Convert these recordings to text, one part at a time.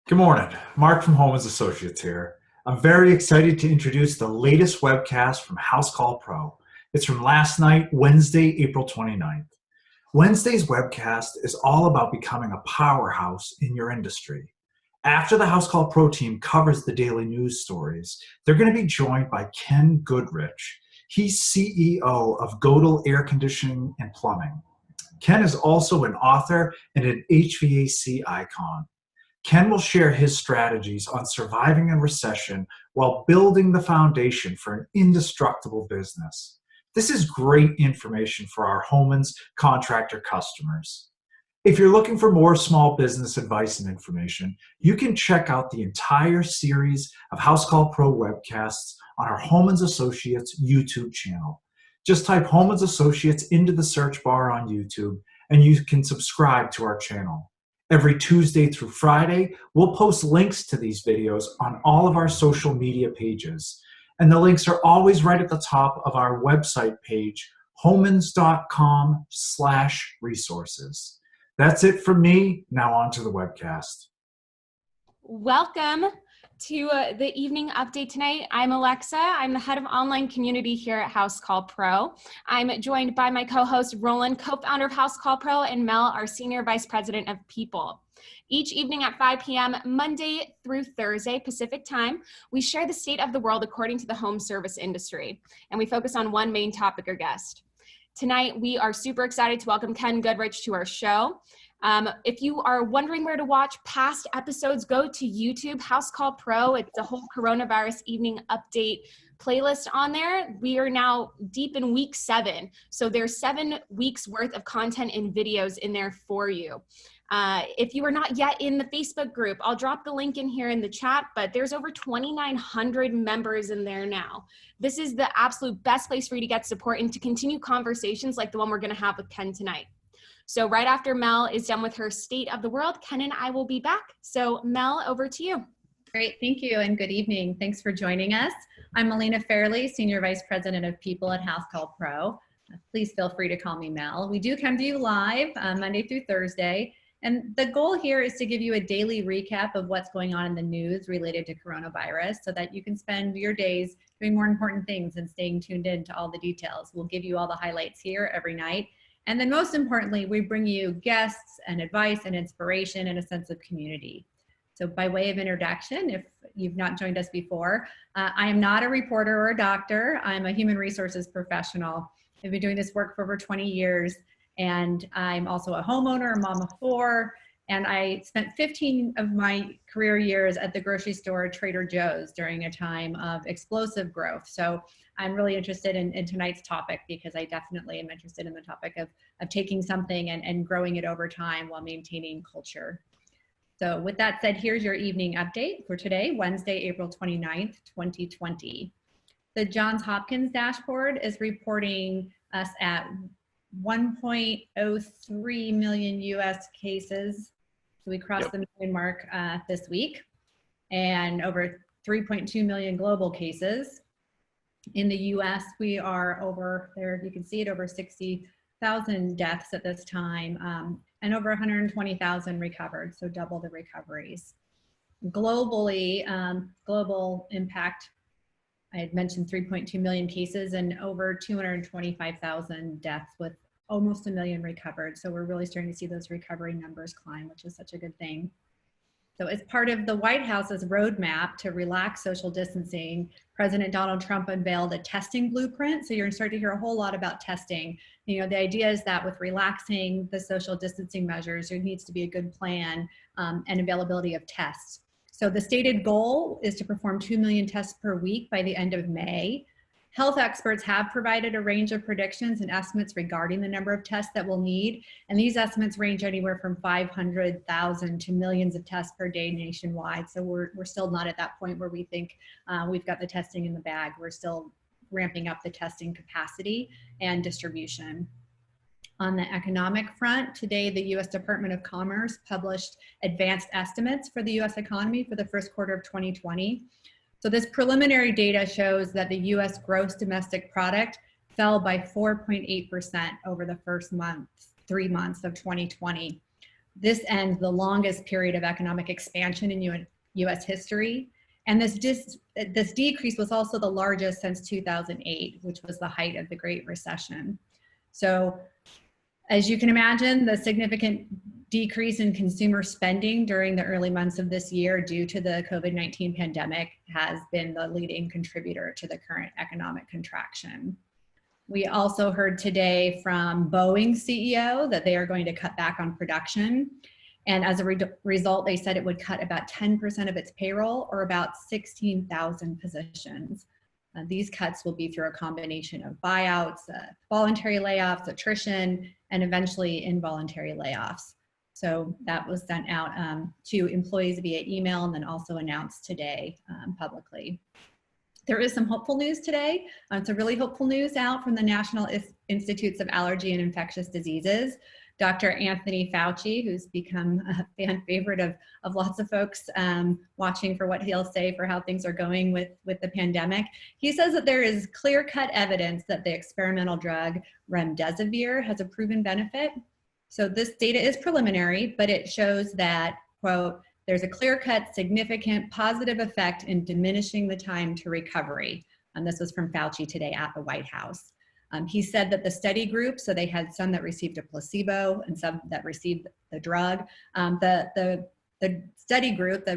Good morning. Mark from Homans Associates here. I'm very excited to introduce the latest webcast from Housecall Pro. It's from last night, Wednesday, April 29th. Wednesday's webcast is all about becoming a powerhouse in your industry. After the Housecall Pro team covers the daily news stories, they're going to be joined by Ken Goodrich. He's CEO of Godel Air Conditioning and Plumbing. Ken is also an author and an HVAC icon. Ken will share his strategies on surviving a recession while building the foundation for an indestructible business. This is great information for our Homans contractor customers. If you're looking for more small business advice and information, you can check out the entire series of Housecall Pro webcasts on our Homans Associates YouTube channel. Just type Homans Associates into the search bar on YouTube and you can subscribe to our channel. Every Tuesday through Friday, we'll post links to these videos on all of our social media pages. And the links are always right at the top of our website page, homans.com/resources. That's it from me. Now on to the webcast. Welcome to the evening update tonight. I'm Alexa. I'm the head of online community here at Housecall Pro. I'm joined by my co-host Roland, co-founder of Housecall Pro, and Mel, our senior vice president of people. Each evening at 5 p.m., Monday through Thursday, Pacific time, we share the state of the world according to the home service industry, and we focus on one main topic or guest. Tonight, we are super excited to welcome Ken Goodrich to our show. If you are wondering where to watch past episodes, go to YouTube, Housecall Pro. It's a whole coronavirus evening update playlist on there. We are now deep in week 7. So there's 7 weeks worth of content and videos in there for you. If you are not yet in the Facebook group, I'll drop the link in here in the chat, but there's over 2,900 members in there now. This is the absolute best place for you to get support and to continue conversations like the one we're going to have with Ken tonight. So right after Mel is done with her state of the world, Ken and I will be back. So Mel, over to you. Great, thank you, and good evening. Thanks for joining us. I'm Melina Fairley, Senior Vice President of People at Housecall Pro. Please feel free to call me Mel. We do come to you live Monday through Thursday, and the goal here is to give you a daily recap of what's going on in the news related to coronavirus so that you can spend your days doing more important things and staying tuned in to all the details. We'll give you all the highlights here every night. And then most importantly, we bring you guests and advice and inspiration and a sense of community. So by way of introduction, if you've not joined us before, I am not a reporter or a doctor. I'm a human resources professional. I've been doing this work for over 20 years, and I'm also a homeowner, a mom of 4, and I spent 15 of my career years at the grocery store Trader Joe's during a time of explosive growth. So I'm really interested in tonight's topic because I definitely am interested in the topic of taking something and growing it over time while maintaining culture. So with that said, here's your evening update for today, Wednesday, April 29th, 2020. The Johns Hopkins dashboard is reporting us at 1.03 million US cases. So we crossed the million mark this week, and over 3.2 million global cases. In the US, we are over there, you can see it, over 60,000 deaths at this time, and over 120,000 recovered, so double the recoveries. Globally, global impact, I had mentioned 3.2 million cases and over 225,000 deaths with almost 1 million recovered. So we're really starting to see those recovery numbers climb, which is such a good thing. So as part of the White House's roadmap to relax social distancing, President Donald Trump unveiled a testing blueprint. So you're going to start to hear a whole lot about testing. You know, the idea is that with relaxing the social distancing measures, there needs to be a good plan and availability of tests. So the stated goal is to perform 2 million tests per week by the end of May. Health experts have provided a range of predictions and estimates regarding the number of tests that we'll need. And these estimates range anywhere from 500,000 to millions of tests per day nationwide. So we're still not at that point where we think we've got the testing in the bag. We're still ramping up the testing capacity and distribution. On the economic front, today the U.S. Department of Commerce published advanced estimates for the U.S. economy for the first quarter of 2020. So this preliminary data shows that the U.S. gross domestic product fell by 4.8% over the first 3 months of 2020. This ends the longest period of economic expansion in U.S. history. And this decrease was also the largest since 2008, which was the height of the Great Recession. So as you can imagine, the significant decrease in consumer spending during the early months of this year due to the COVID-19 pandemic has been the leading contributor to the current economic contraction. We also heard today from Boeing's CEO that they are going to cut back on production. And as a result, they said it would cut about 10% of its payroll, or about 16,000 positions. These cuts will be through a combination of buyouts, voluntary layoffs, attrition, and eventually involuntary layoffs. So that was sent out to employees via email and then also announced today publicly. There is some hopeful news today. It's a really hopeful news out from the National Institutes of Allergy and Infectious Diseases. Dr. Anthony Fauci, who's become a fan favorite of lots of folks watching for what he'll say for how things are going with the pandemic. He says that there is clear-cut evidence that the experimental drug remdesivir has a proven benefit. So this data is preliminary, but it shows that, quote, there's a clear-cut, significant positive effect in diminishing the time to recovery. And this was from Fauci today at the White House. He said that the study group, so they had some that received a placebo and some that received the drug. The study group, the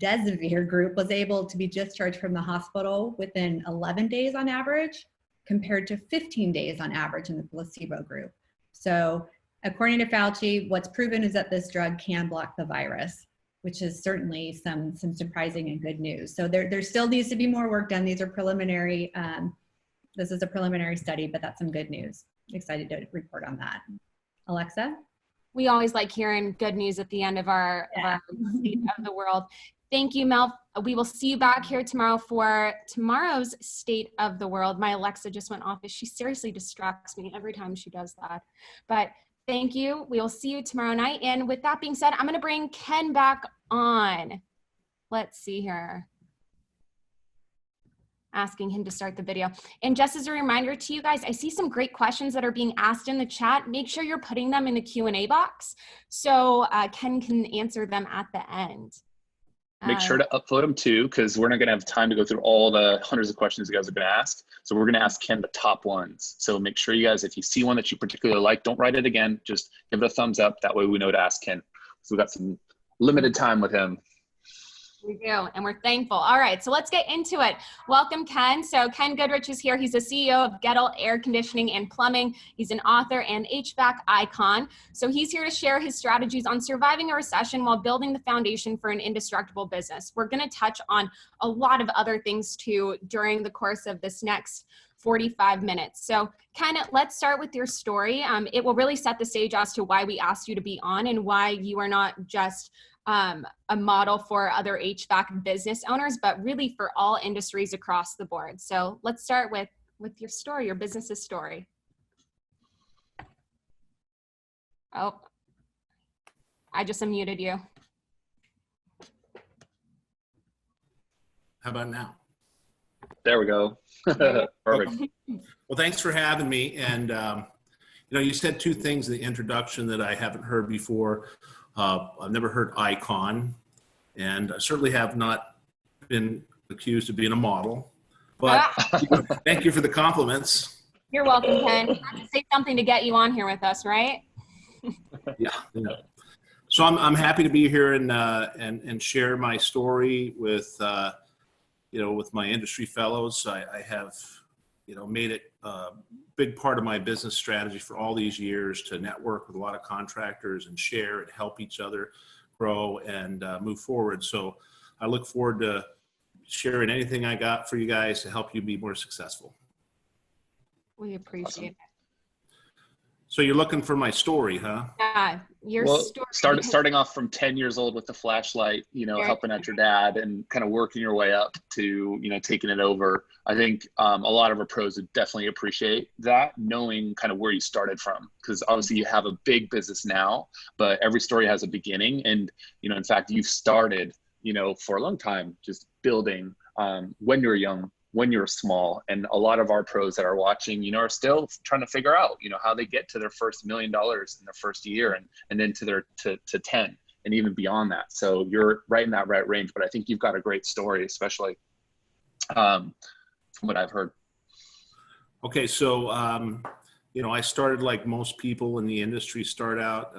remdesivir group, was able to be discharged from the hospital within 11 days on average, compared to 15 days on average in the placebo group. So according to Fauci, what's proven is that this drug can block the virus, which is certainly some surprising and good news. So there still needs to be more work done. These are preliminary. This is a preliminary study, but that's some good news. Excited to report on that. Alexa? We always like hearing good news at the end of our State of the World. Thank you, Mel. We will see you back here tomorrow for tomorrow's State of the World. My Alexa just went off. She seriously distracts me every time she does that. But thank you. We will see you tomorrow night. And with that being said, I'm going to bring Ken back on. Let's see here. Asking him to start the video. And just as a reminder to you guys, I see some great questions that are being asked in the chat. Make sure you're putting them in the Q&A box so Ken can answer them at the end. Make sure to upload them too, because we're not going to have time to go through all the hundreds of questions you guys are going to ask. So we're going to ask Ken the top ones. So make sure you guys, if you see one that you particularly like, don't write it again. Just give it a thumbs up. That way we know to ask Ken. So we've got some limited time with him. We do, and we're thankful. All right, so let's get into it. Welcome, Ken. So Ken Goodrich is here. He's the CEO of Gettle Air Conditioning and Plumbing. He's an author and HVAC icon. So he's here to share his strategies on surviving a recession while building the foundation for an indestructible business. We're going to touch on a lot of other things too during the course of this next 45 minutes. So Ken, let's start with your story. It will really set the stage as to why we asked you to be on and why you are not just a model for other HVAC business owners, but really for all industries across the board. So let's start with your story, your business's story. Oh, I just unmuted you. How about now? There we go. Perfect. Well, thanks for having me. And, you said two things in the introduction that I haven't heard before. I've never heard icon, and I certainly have not been accused of being a model, but thank you for the compliments. You're welcome, Ken. I have to say something to get you on here with us, right? Yeah. So I'm happy to be here and share my story with, with my industry fellows. I have, made it a big part of my business strategy for all these years to network with a lot of contractors and share and help each other grow and move forward. So I look forward to sharing anything I got for you guys to help you be more successful. We appreciate it. So you're looking for my story, huh? Yeah, your story. Starting off from 10 years old with the flashlight, helping out your dad and kind of working your way up to, taking it over. I think a lot of our pros would definitely appreciate that, knowing kind of where you started from, because obviously you have a big business now, but every story has a beginning. And, in fact, you've started, for a long time, just building when you were young, when you're small. And a lot of our pros that are watching, are still trying to figure out, how they get to their first $1 million in their first year, and then to 10 and even beyond that. So you're right in that right range, but I think you've got a great story, especially from what I've heard. Okay. So, I started like most people in the industry start out.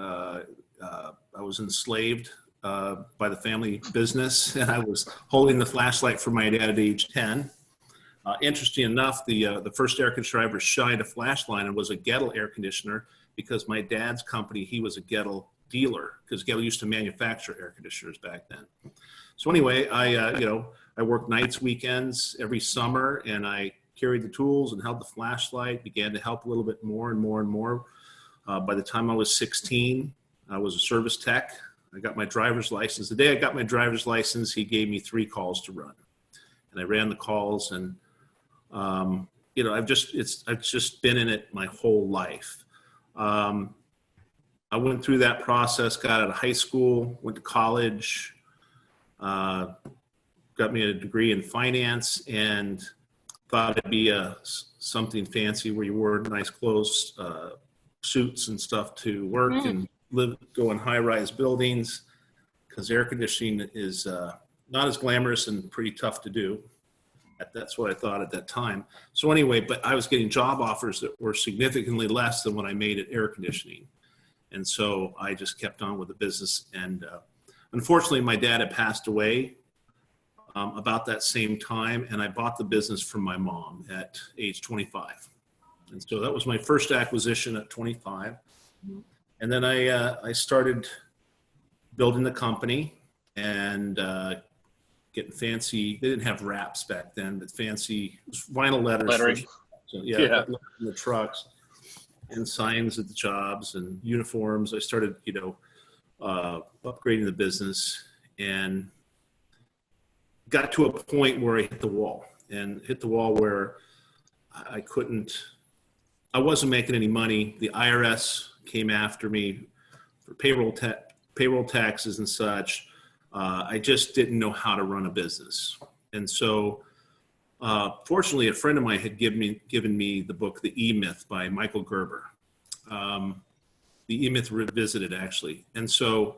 I was enslaved by the family business, and I was holding the flashlight for my dad at age 10. Interesting enough, the first air conditioner I ever shined a flashlight and was a Gettle air conditioner, because my dad's company, he was a Gettle dealer, because Gettle used to manufacture air conditioners back then. So anyway, I worked nights, weekends, every summer, and I carried the tools and held the flashlight, began to help a little bit more and more and more. By the time I was 16, I was a service tech. I got my driver's license. The day I got my driver's license, he gave me 3 calls to run. And I ran the calls, and I've just been in it my whole life. I went through that process, got out of high school, went to college, got me a degree in finance, and thought it'd be something fancy where you wore nice clothes, suits and stuff to work and go in high-rise buildings, because air conditioning is not as glamorous and pretty tough to do. That's what I thought at that time. So anyway, but I was getting job offers that were significantly less than what I made at air conditioning. And so I just kept on with the business. And unfortunately, my dad had passed away about that same time, and I bought the business from my mom at age 25. And so that was my first acquisition at 25. And then I started building the company and getting fancy. They didn't have wraps back then, but fancy vinyl letters. So, yeah. In the trucks and signs at the jobs and uniforms. I started, upgrading the business, and got to a point where I hit the wall where I wasn't making any money. The IRS came after me for payroll taxes and such. I just didn't know how to run a business. And so, fortunately, a friend of mine had given me the book, The E-Myth by Michael Gerber. The E-Myth Revisited, actually. And so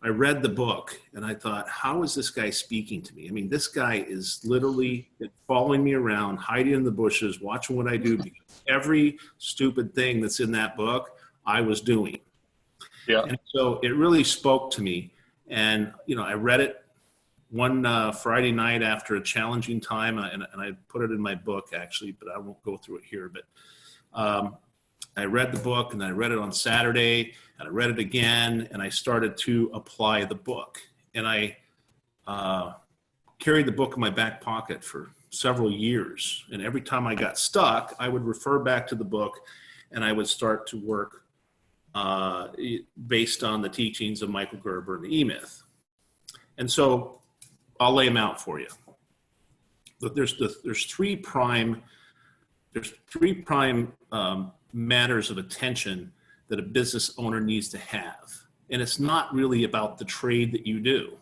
I read the book and I thought, how is this guy speaking to me? I mean, this guy is literally following me around, hiding in the bushes, watching what I do. Because every stupid thing that's in that book, I was doing. Yeah. And so it really spoke to me. And, I read it one Friday night after a challenging time, and I put it in my book, actually, but I won't go through it here. But I read the book, and I read it on Saturday, and I read it again, and I started to apply the book. And I carried the book in my back pocket for several years. And every time I got stuck, I would refer back to the book, and I would start to work based on the teachings of Michael Gerber and the E-Myth. And so I'll lay them out for you. But there's three prime matters of attention that a business owner needs to have. And it's not really about the trade that you do.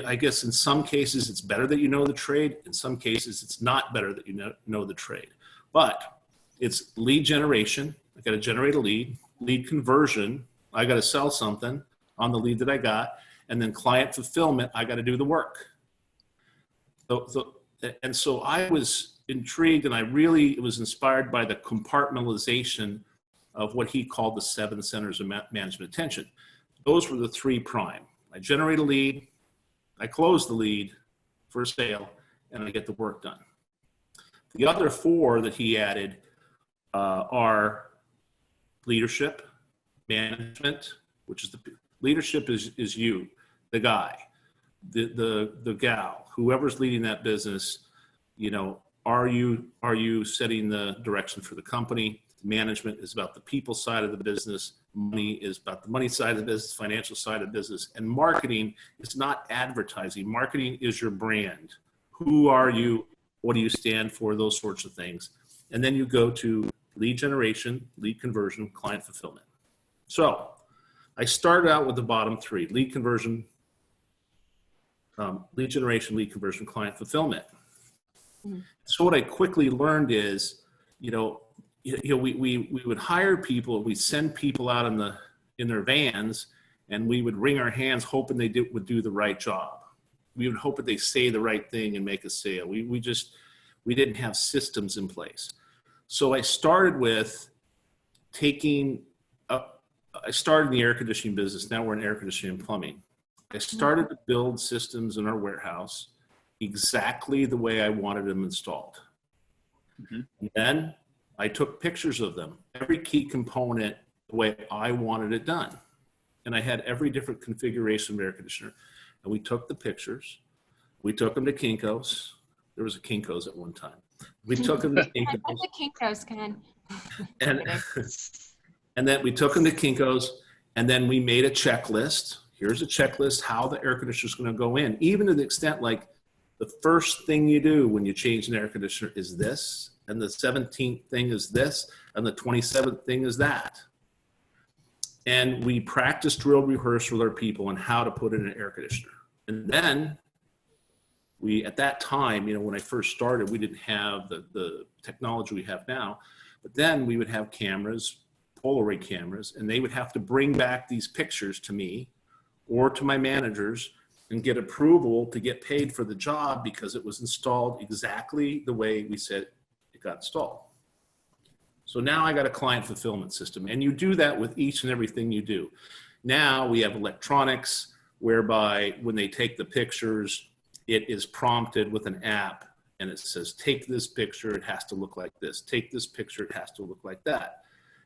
I guess in some cases it's better that you know the trade. In some cases it's not better that you know the trade. But it's lead generation. I got to generate a lead conversion. I got to sell something on the lead that I got. And then client fulfillment, I got to do the work. So I was intrigued, and I really was inspired by the compartmentalization of what he called the 7 centers of management attention. Those were the 3 prime. I generate a lead, I close the lead for a sale, and I get the work done. The other 4 that he added are leadership, management, which is leadership is you, the guy, the gal, whoever's leading that business. Are you setting the direction for the company? Management is about the people side of the business. Money is about the money side of the business, financial side of the business. And marketing is not advertising. Marketing is your brand. Who are you? What do you stand for? Those sorts of things. And then you go to lead generation, lead conversion, client fulfillment. So I started out with the bottom 3: lead conversion, lead generation, lead conversion, client fulfillment. Mhm. So what I quickly learned is, we would hire people, we'd send people out in their vans, and we would wring our hands hoping they would do the right job. We would hope that they say the right thing and make a sale. We didn't have systems in place. So I started with I started in the air conditioning business. Now we're in air conditioning and plumbing. I started to build systems in our warehouse exactly the way I wanted them installed. Mhm. And then I took pictures of them, every key component, the way I wanted it done. And I had every different configuration of air conditioner. And we took the pictures. We took them to Kinko's. There was a Kinko's at one time. We took them to Kinko's. That's a Kinko's, Ken. And then we took them to Kinko's, and then we made a checklist. Here's a checklist how the air conditioner is going to go in, even to the extent like the first thing you do when you change an air conditioner is this, and the 17th thing is this, and the 27th thing is that. And we practiced, drill, rehearse with our people on how to put in an air conditioner. And then at that time, when I first started, we didn't have the technology we have now, but then we would have cameras, Polaroid cameras, and they would have to bring back these pictures to me or to my managers and get approval to get paid for the job because it was installed exactly the way we said it got installed. So now I got a client fulfillment system, and you do that with each and everything you do. Now we have electronics whereby when they take the pictures, it is prompted with an app, and it says, take this picture, it has to look like this. Take this picture, it has to look like that.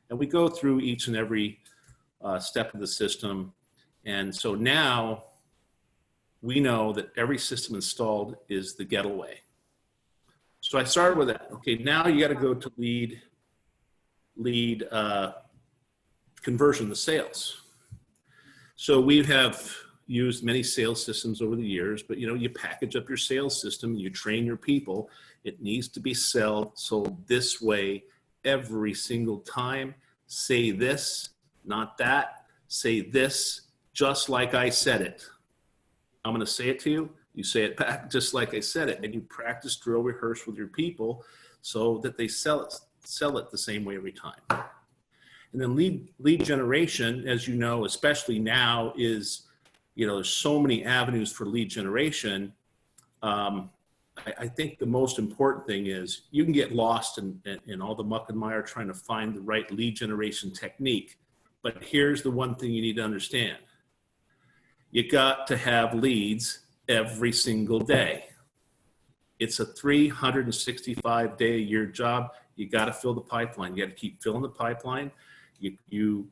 And we go through each and every step of the system. And so now we know that every system installed is the getaway. So I started with that. Okay, now you got to go to lead conversion to sales. So we have used many sales systems over the years, but you package up your sales system, you train your people. It needs to be sold this way every single time. Say this, not that. Say this, just like I said it. I'm going to say it to you. You say it back just like I said it, and you practice, drill, rehearse with your people so that they sell it the same way every time. And then lead generation, as you know, especially now, is there's so many avenues for lead generation. I think the most important thing is you can get lost in all the muck and mire trying to find the right lead generation technique. But here's the one thing you need to understand. You got to have leads every single day. It's a 365-day-a-year job. You got to fill the pipeline. You got to keep filling the pipeline. You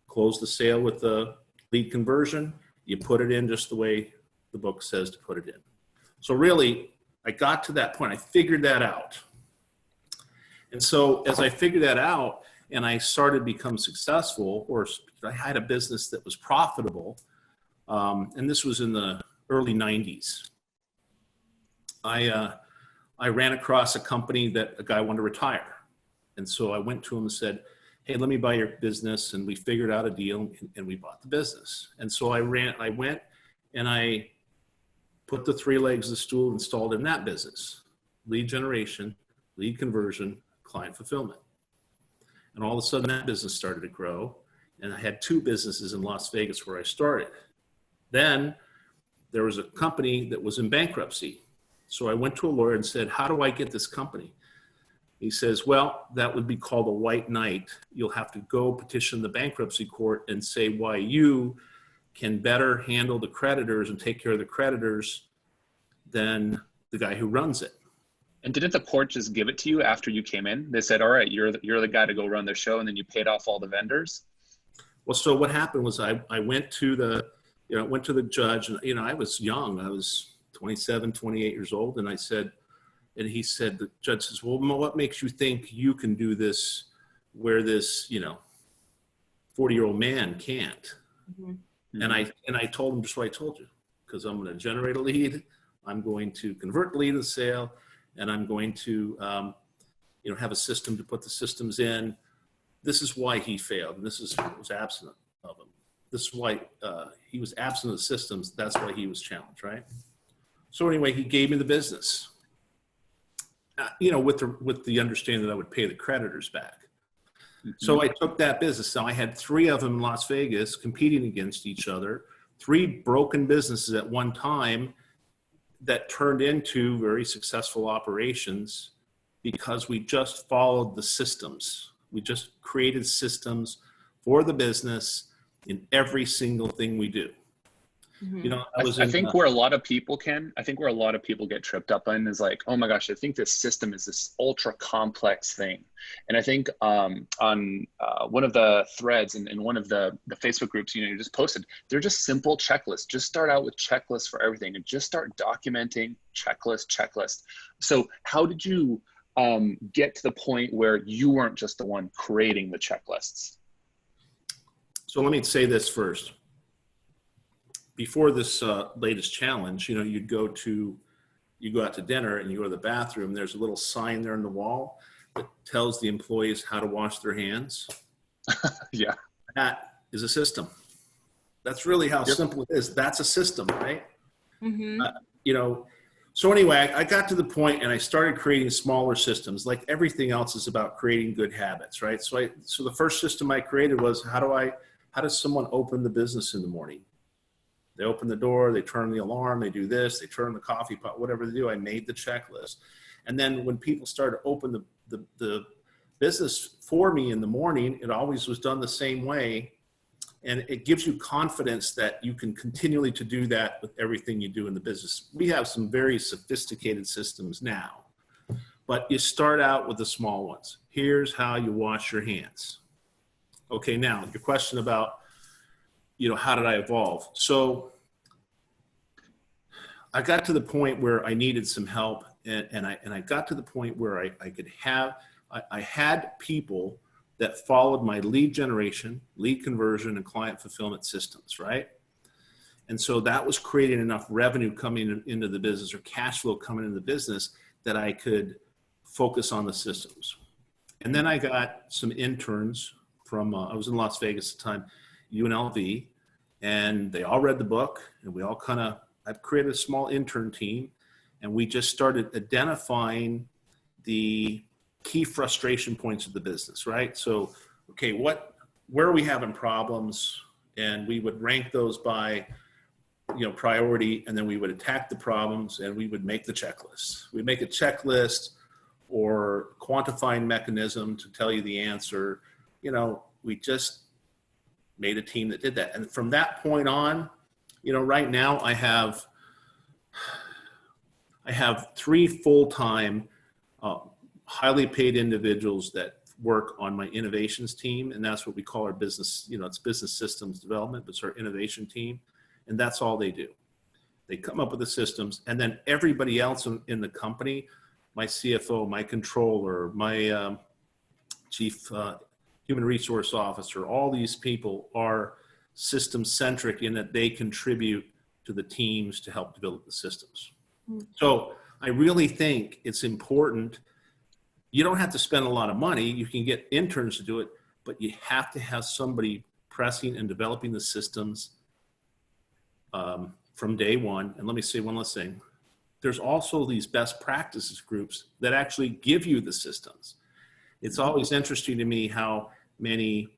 close the sale with the lead conversion. You put it in just the way the book says to put it in. So really, I got to that point. I figured that out. And so as I figured that out and I started to become successful, or I had a business that was profitable, and this was in the early 90s, I ran across a company that a guy wanted to retire. And so I went to him and said, hey, let me buy your business. And we figured out a deal and we bought the business. And so I went and I put the three legs of the stool installed in that business: lead generation, lead conversion, client fulfillment. And all of a sudden that business started to grow. And I had two businesses in Las Vegas where I started. Then there was a company that was in bankruptcy. So I went to a lawyer and said, how do I get this company? He says, well, that would be called a white knight. You'll have to go petition the bankruptcy court and say why you can better handle the creditors and take care of the creditors than the guy who runs it. And didn't the court just give it to you after you came in? They said, all right, you're the guy to go run the show, and then you paid off all the vendors? Well, so what happened was I went to the judge, and I was young. I was 27, 28 years old. And he said, the judge says, well, what makes you think you can do this where this, 40-year-old man can't? Mm-hmm. And I told him just what I told you, because I'm going to generate a lead. I'm going to convert the lead to the sale, and I'm going to, have a system to put the systems in. This is why he failed, and this is what was absent of him. This is why he was absent of the systems. That's why he was challenged, right? So anyway, he gave me the business. with the understanding that I would pay the creditors back. So I took that business. So I had 3 of them in Las Vegas competing against each other, 3 broken businesses at one time that turned into very successful operations because we just followed the systems. We just created systems for the business in every single thing we do. I think where a lot of people get tripped up on is like, oh my gosh, I think this system is this ultra complex thing. And I think on one of the threads in one of the Facebook groups, you just posted, they're just simple checklists. Just start out with checklists for everything and just start documenting checklist. So how did you get to the point where you weren't just the one creating the checklists? So let me say this first. Before this latest challenge, you go out to dinner and you go to the bathroom. There's a little sign there on the wall that tells the employees how to wash their hands. Yeah. That is a system. That's really how simple it is. That's a system, right? So anyway, I got to the point and I started creating smaller systems. Like everything else is about creating good habits, right? So the first system I created was how does someone open the business in the morning? They open the door, they turn the alarm, they do this, they turn the coffee pot, whatever they do. I made the checklist. And then when people started to open the business for me in the morning, it always was done the same way. And it gives you confidence that you can continually to do that with everything you do in the business. We have some very sophisticated systems now, but you start out with the small ones. Here's how you wash your hands. Okay, now your question about, how did I evolve? So I got to the point where I needed some help, and I got to the point where I had people that followed my lead generation, lead conversion, and client fulfillment systems, right? And so that was creating enough revenue coming into the business or cash flow coming into the business that I could focus on the systems. And then I got some interns from, I was in Las Vegas at the time, UNLV, and they all read the book, and we all I've created a small intern team, and we just started identifying the key frustration points of the business, right? So, okay, where are we having problems? And we would rank those by, priority, and then we would attack the problems, and we would make the checklist. We'd make a checklist or quantifying mechanism to tell you the answer. We just made a team that did that. And from that point on, right now I have 3 full-time, highly paid individuals that work on my innovations team. And that's what we call our business, it's business systems development, but it's our innovation team. And that's all they do. They come up with the systems, and then everybody else in the company, my CFO, my controller, my chief human resource officer, all these people are system centric in that they contribute to the teams to help develop the systems. So I really think it's important. You don't have to spend a lot of money. You can get interns to do it, but you have to have somebody pressing and developing the systems from day one. And let me say one last thing. There's also these best practices groups that actually give you the systems. It's always interesting to me how many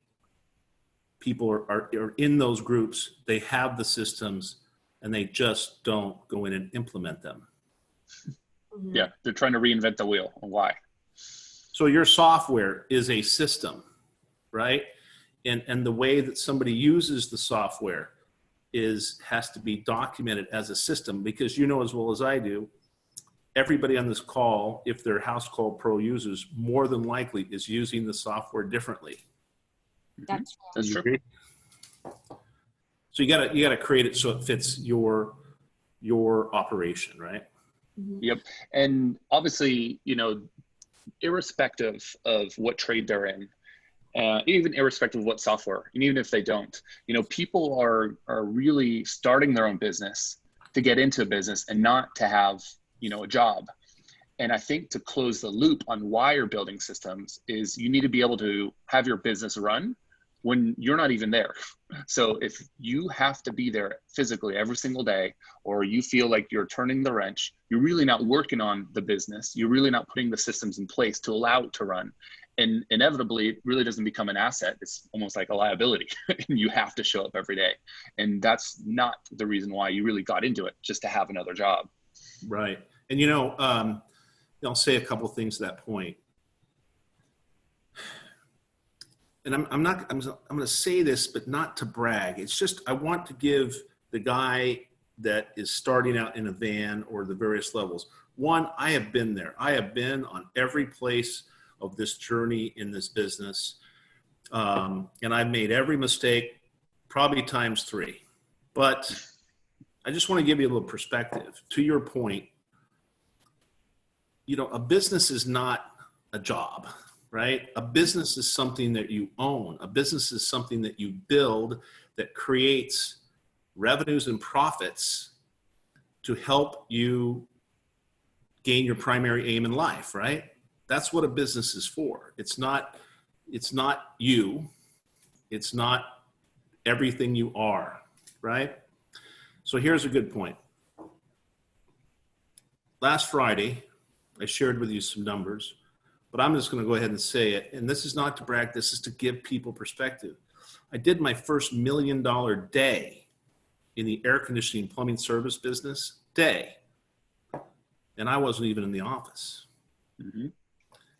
people are in those groups. They have the systems and they just don't go in and implement them. Yeah, they're trying to reinvent the wheel. Why? So your software is a system, right? And the way that somebody uses the software has to be documented as a system, because as well as I do, everybody on this call, if they're Housecall Pro users, more than likely is using the software differently. That's true. So you gotta create it so it fits your operation, right? Yep. And obviously, irrespective of what trade they're in, even irrespective of what software, and even if they don't, people are really starting their own business to get into a business and not to have, a job. And I think to close the loop on why you're building systems is you need to be able to have your business run when you're not even there. So if you have to be there physically every single day, or you feel like you're turning the wrench, you're really not working on the business. You're really not putting the systems in place to allow it to run. And inevitably, it really doesn't become an asset. It's almost like a liability. And you have to show up every day. And that's not the reason why you really got into it, just to have another job. Right. And, I'll say a couple of things to that point. And I'm going to say this, but not to brag. It's just, I want to give the guy that is starting out in a van or the various levels. One, I have been there. I have been on every place of this journey in this business. And I've made every mistake, probably times 3. But I just want to give you a little perspective. To your point, a business is not a job, right? A business is something that you own. A business is something that you build that creates revenues and profits to help you gain your primary aim in life, right? That's what a business is for. It's not you. It's not everything you are, right? So here's a good point. Last Friday, I shared with you some numbers, but I'm just going to go ahead and say it. And this is not to brag. This is to give people perspective. I did my first $1 million day in the air conditioning plumbing service business day. And I wasn't even in the office. Mm-hmm.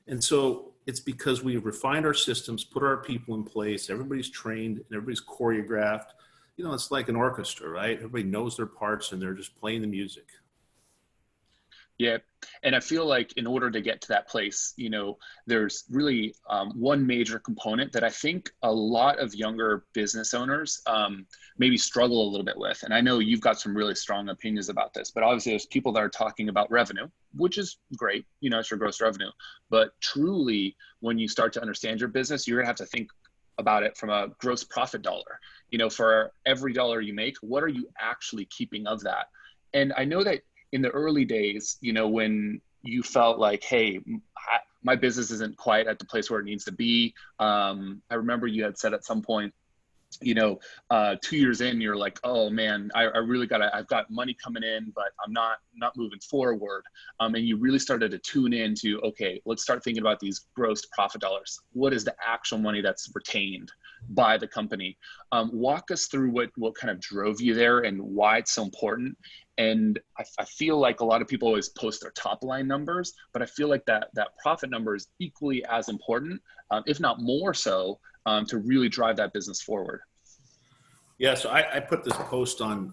And so it's because we've refined our systems, put our people in place, everybody's trained, and everybody's choreographed. It's like an orchestra, right? Everybody knows their parts and they're just playing the music. Yeah. And I feel like in order to get to that place, there's really one major component that I think a lot of younger business owners maybe struggle a little bit with. And I know you've got some really strong opinions about this, but obviously there's people that are talking about revenue, which is great, it's your gross revenue. But truly, when you start to understand your business, you're gonna have to think about it from a gross profit dollar. For every dollar you make, what are you actually keeping of that? And I know that in the early days, when you felt like, hey, my business isn't quite at the place where it needs to be. I remember you had said at some point, 2 years in, you're like, oh man, I really I've got money coming in, but I'm not moving forward. And you really started to tune into, okay, let's start thinking about these gross profit dollars. What is the actual money that's retained by the company? Walk us through what kind of drove you there and why it's so important. And I feel like a lot of people always post their top line numbers, but I feel like that profit number is equally as important, if not more so, to really drive that business forward. Yeah, so I put this post on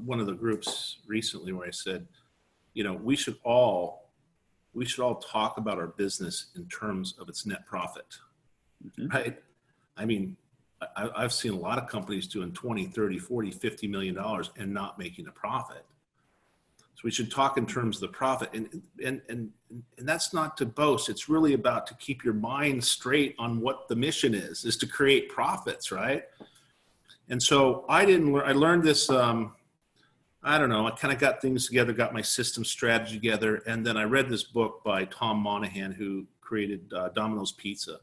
one of the groups recently where I said, we should all talk about our business in terms of its net profit, mm-hmm. right? I mean, I've seen a lot of companies doing 20, 30, 40, $50 million and not making a profit. So we should talk in terms of the profit, and that's not to boast. It's really about to keep your mind straight on what the mission is to create profits, right? And so I learned this, I don't know, I kind of got things together, got my system strategy together. And then I read this book by Tom Monahan, who created Domino's Pizza.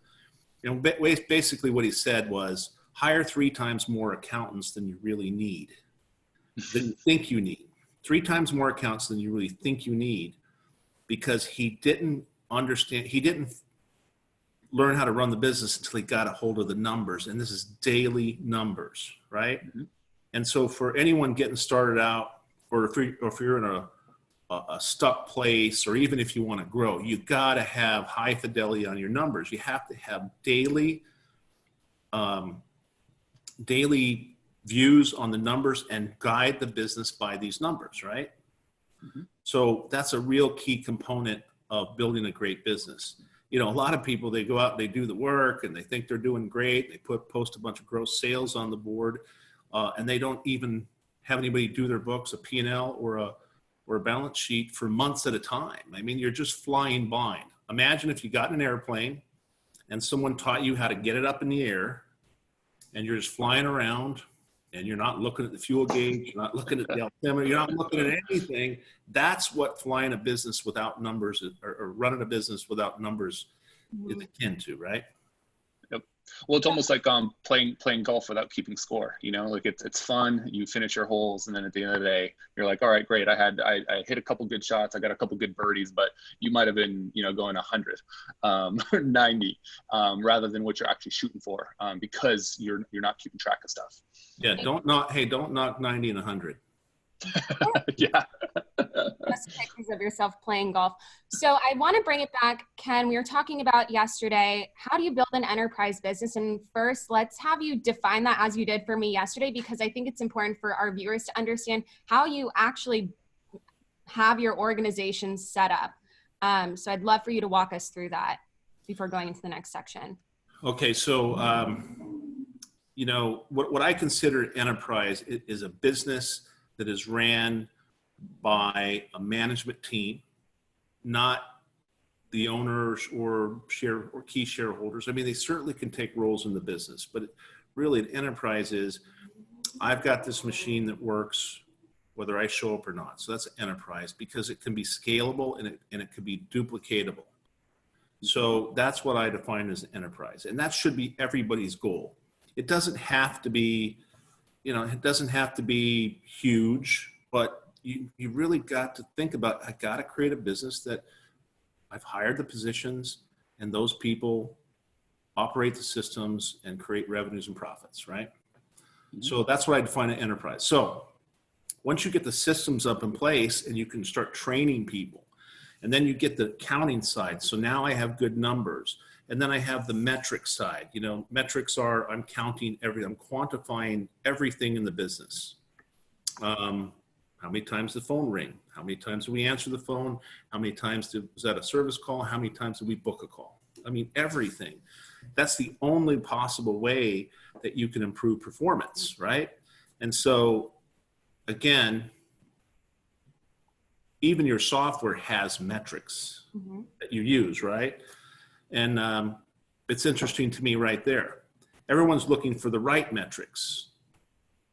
Basically what he said was, hire 3 times more accountants than you really need, than you think you need. 3 times more accountants than you really think you need, because he didn't learn how to run the business until he got a hold of the numbers. And this is daily numbers, right? Mm-hmm. And so for anyone getting started out, or if you're in a stuck place, or even if you want to grow, you got to have high fidelity on your numbers. You have to have daily views on the numbers and guide the business by these numbers, right? Mm-hmm. So that's a real key component of building a great business. A lot of people, they go out and they do the work and they think they're doing great. They post a bunch of gross sales on the board, and they don't even have anybody do their books, a P&L or a balance sheet for months at a time. I mean, you're just flying blind. Imagine if you got in an airplane and someone taught you how to get it up in the air, and you're just flying around and you're not looking at the fuel gauge, you're not looking at the altimeter, you're not looking at anything. That's what flying a business without numbers or running a business without numbers is akin to, right? Yep. Well, it's almost like playing golf without keeping score. You know, like it's fun. You finish your holes, and then at the end of the day, you're like, all right, great. I hit a couple good shots. I got a couple good birdies, but you might have been, you know, going 100, 90, rather than what you're actually shooting for, because you're not keeping track of stuff. Yeah, don't knock 90 and 100. Yeah. Best pictures of yourself playing golf. So I want to bring it back, Ken. We were talking about yesterday, how do you build an enterprise business? And first, let's have you define that as you did for me yesterday, because I think it's important for our viewers to understand how you actually have your organization set up. So I'd love for you to walk us through that before going into the next section. Okay, so you know, what I consider enterprise is a business that is ran by a management team, not the owners or key shareholders. I mean, they certainly can take roles in the business, but really an enterprise is, I've got this machine that works whether I show up or not. So that's an enterprise, because it can be scalable and it can be duplicatable. So that's what I define as an enterprise. And that should be everybody's goal. It doesn't have to be, you know, it doesn't have to be huge, but you really got to think about, I got to create a business that I've hired the positions and those people operate the systems and create revenues and profits, right? Mm-hmm. So that's what I define an enterprise. So once you get the systems up in place and you can start training people, and then you get the accounting side. So now I have good numbers. And then I have the metrics side. You know, metrics are, I'm counting I'm quantifying everything in the business. How many times did the phone ring? How many times did we answer the phone? How many times was that a service call? How many times did we book a call? I mean, everything. That's the only possible way that you can improve performance, right? And so, again, even your software has metrics that you use, right? And it's interesting to me right there. Everyone's looking for the right metrics.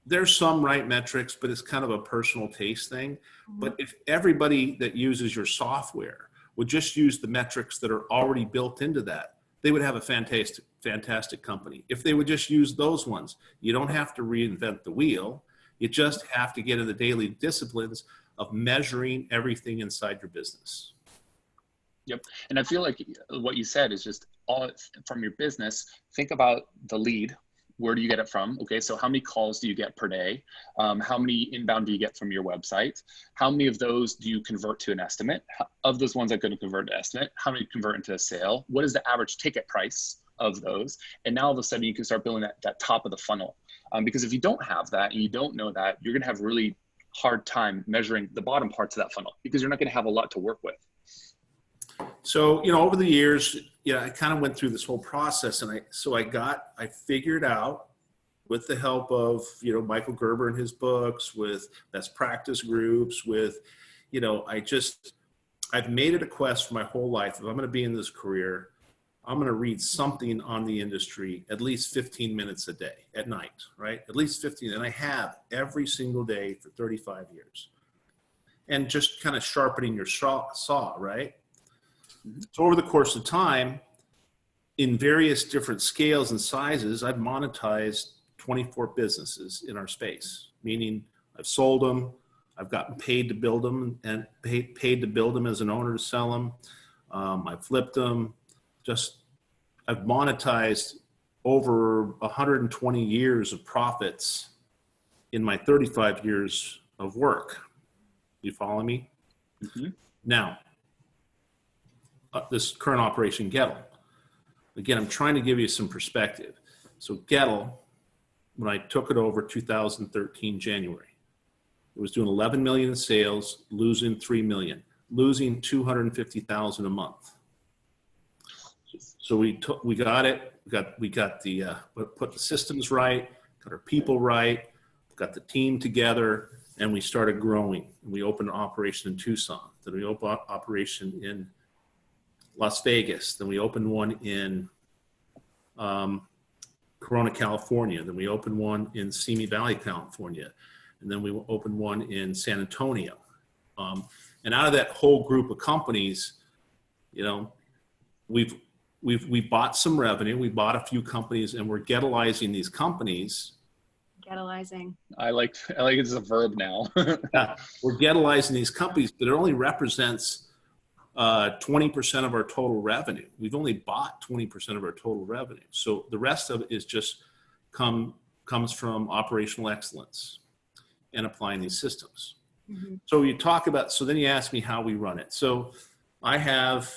There's some right metrics, but it's kind of a personal taste thing. But if everybody that uses your software would just use the metrics that are already built into that, they would have a fantastic company. If they would just use those ones, you don't have to reinvent the wheel. You just have to get in the daily disciplines of measuring everything inside your business. Yep. And I feel like what you said is just all from your business. Think about the lead. Where do you get it from? Okay, so how many calls do you get per day? How many inbound do you get from your website? How many of those do you convert to an estimate? Of those ones that are going to convert to estimate, how many convert into a sale? What is the average ticket price of those? And now all of a sudden you can start building that top of the funnel. Because if you don't have that and you don't know that, you're going to have really hard time measuring the bottom parts of that funnel, because you're not going to have a lot to work with. So, you know, over the years, I kind of went through this whole process, and I figured out, with the help of, Michael Gerber and his books, with best practice groups, with, I've made it a quest for my whole life. If I'm going to be in this career, I'm going to read something on the industry at least 15 minutes a day at night, right? At least 15. And I have every single day for 35 years. And just kind of sharpening your saw, right? So over the course of time, in various different scales and sizes, I've monetized 24 businesses in our space, meaning I've sold them, I've gotten paid to build them, and paid to build them as an owner to sell them. I've flipped them. I've monetized over 120 years of profits in my 35 years of work. You follow me? Mm-hmm. Now, this current operation, Gettle. Again, I'm trying to give you some perspective. So Gettle, when I took it over 2013 January, it was doing 11 million in sales, losing 3 million, losing 250,000 a month. So we got it. We got the put the systems right, got our people right, got the team together, and we started growing. We opened an operation in Tucson. Then we opened an operation in Las Vegas. Then we opened one in Corona, California. Then we opened one in Simi Valley, California. And then we opened one in San Antonio. And out of that whole group of companies, we've we bought some revenue. We bought a few companies, and we're getalizing these companies. Getalizing. I like it as a verb now. We're getalizing these companies, but it only represents 20% of our total revenue. We've only bought 20% of our total revenue. So the rest of it is just comes from operational excellence and applying these systems. Mm-hmm. So you talk about, so then you ask me how we run it. So I have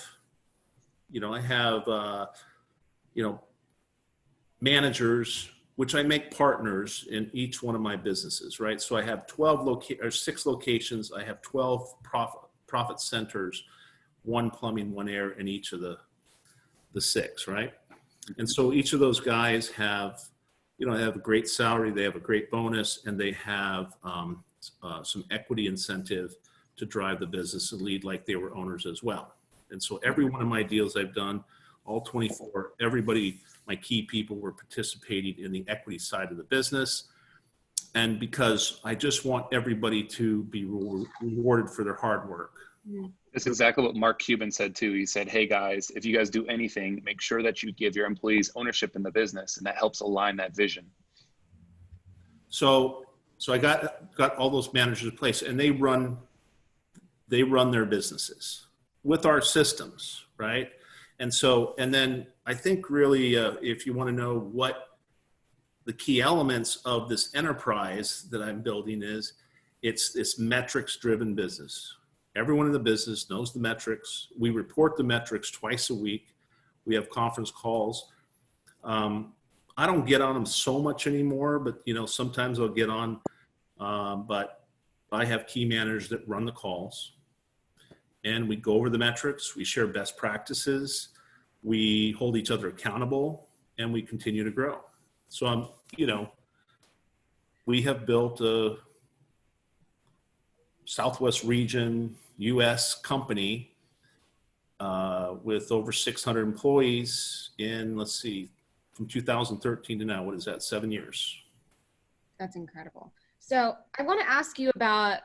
managers, which I make partners in each one of my businesses, right? So I have 6 locations. I have 12 profit centers, 1 plumbing, 1 air in each of the 6, right? And so each of those guys have, they have a great salary, they have a great bonus, and they have some equity incentive to drive the business and lead like they were owners as well. And so every one of my deals I've done, all 24, everybody, my key people were participating in the equity side of the business. And because I just want everybody to be rewarded for their hard work. That's exactly what Mark Cuban said too. He said, hey guys, if you guys do anything, make sure that you give your employees ownership in the business, and that helps align that vision. So I got all those managers in place, and they run their businesses with our systems, right? And then I think really, if you want to know what the key elements of this enterprise that I'm building is, it's this metrics-driven business. Everyone in the business knows the metrics. We report the metrics twice a week. We have conference calls. I don't get on them so much anymore, but sometimes I'll get on. But I have key managers that run the calls, and we go over the metrics. We share best practices. We hold each other accountable, and we continue to grow. So we have built a Southwest region U.S. company with over 600 employees in, from 2013 to now, what is that, 7 years? That's incredible. So I want to ask you about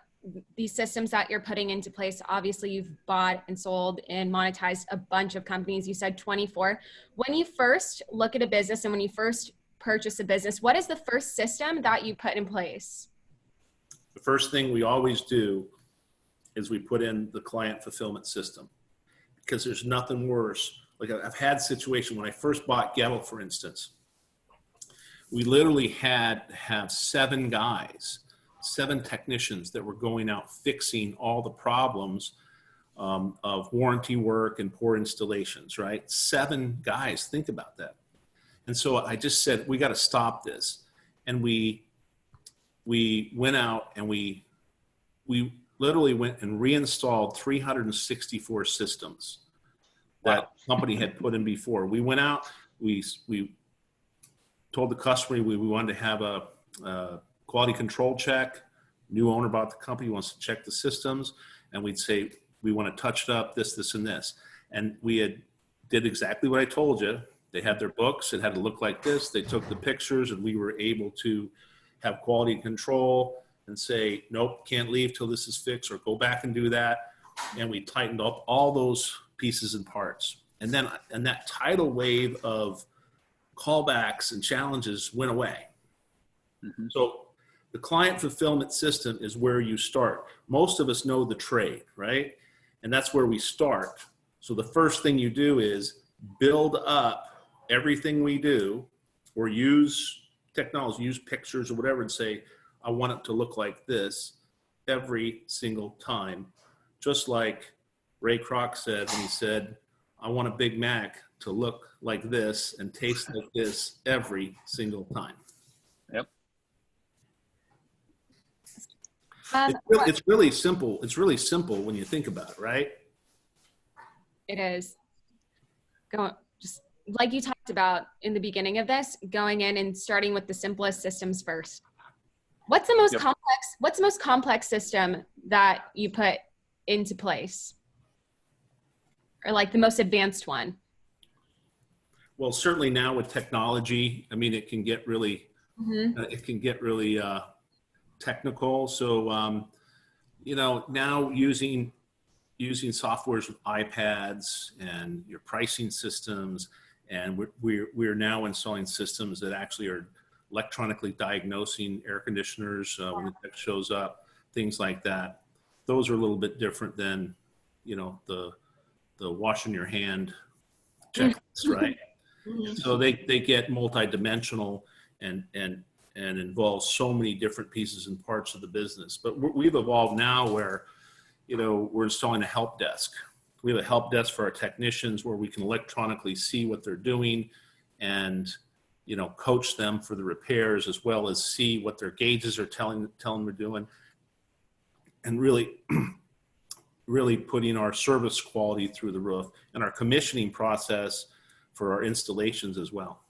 these systems that you're putting into place. Obviously, you've bought and sold and monetized a bunch of companies. You said 24. When you first look at a business and when you first purchase a business, what is the first system that you put in place? The first thing we always do is we put in the client fulfillment system, because there's nothing worse. Like I've had situations when I first bought Gettle, for instance, we literally had to have 7 technicians that were going out fixing all the problems of warranty work and poor installations, right? 7 guys, think about that. And so I just said, we got to stop this. And we went out and we literally went and reinstalled 364 systems that company had put in before. We went out, we told the customer we wanted to have a quality control check. New owner bought the company, wants to check the systems, and we'd say, we want to touch it up, this, and this. And we did exactly what I told you. They had their books, it had to look like this. They took the pictures, and we were able to have quality control and say, nope, can't leave till this is fixed, or go back and do that. And we tightened up all those pieces and parts. And then that tidal wave of callbacks and challenges went away. Mm-hmm. So the client fulfillment system is where you start. Most of us know the trade, right? And that's where we start. So the first thing you do is build up everything we do, or use technology, use pictures or whatever, and say, I want it to look like this every single time. Just like Ray Kroc said when he said, I want a Big Mac to look like this and taste like this every single time. Yep. It's really simple. It's really simple when you think about it, right? It is. Just like you talked about in the beginning of this, going in and starting with the simplest systems first. What's the most complex? What's the most complex system that you put into place, or like the most advanced one? Well, certainly now with technology, I mean, it can get really, technical. So, now using using softwares with iPads and your pricing systems. And we're now installing systems that actually are electronically diagnosing air conditioners when the tech shows up, things like that. Those are a little bit different than, the washing your hand checklist, right? So they get multidimensional and involve so many different pieces and parts of the business. But we've evolved now where, we're installing a help desk. We have a help desk for our technicians where we can electronically see what they're doing and, coach them for the repairs, as well as see what their gauges are telling them they're doing, and really putting our service quality through the roof, and our commissioning process for our installations as well.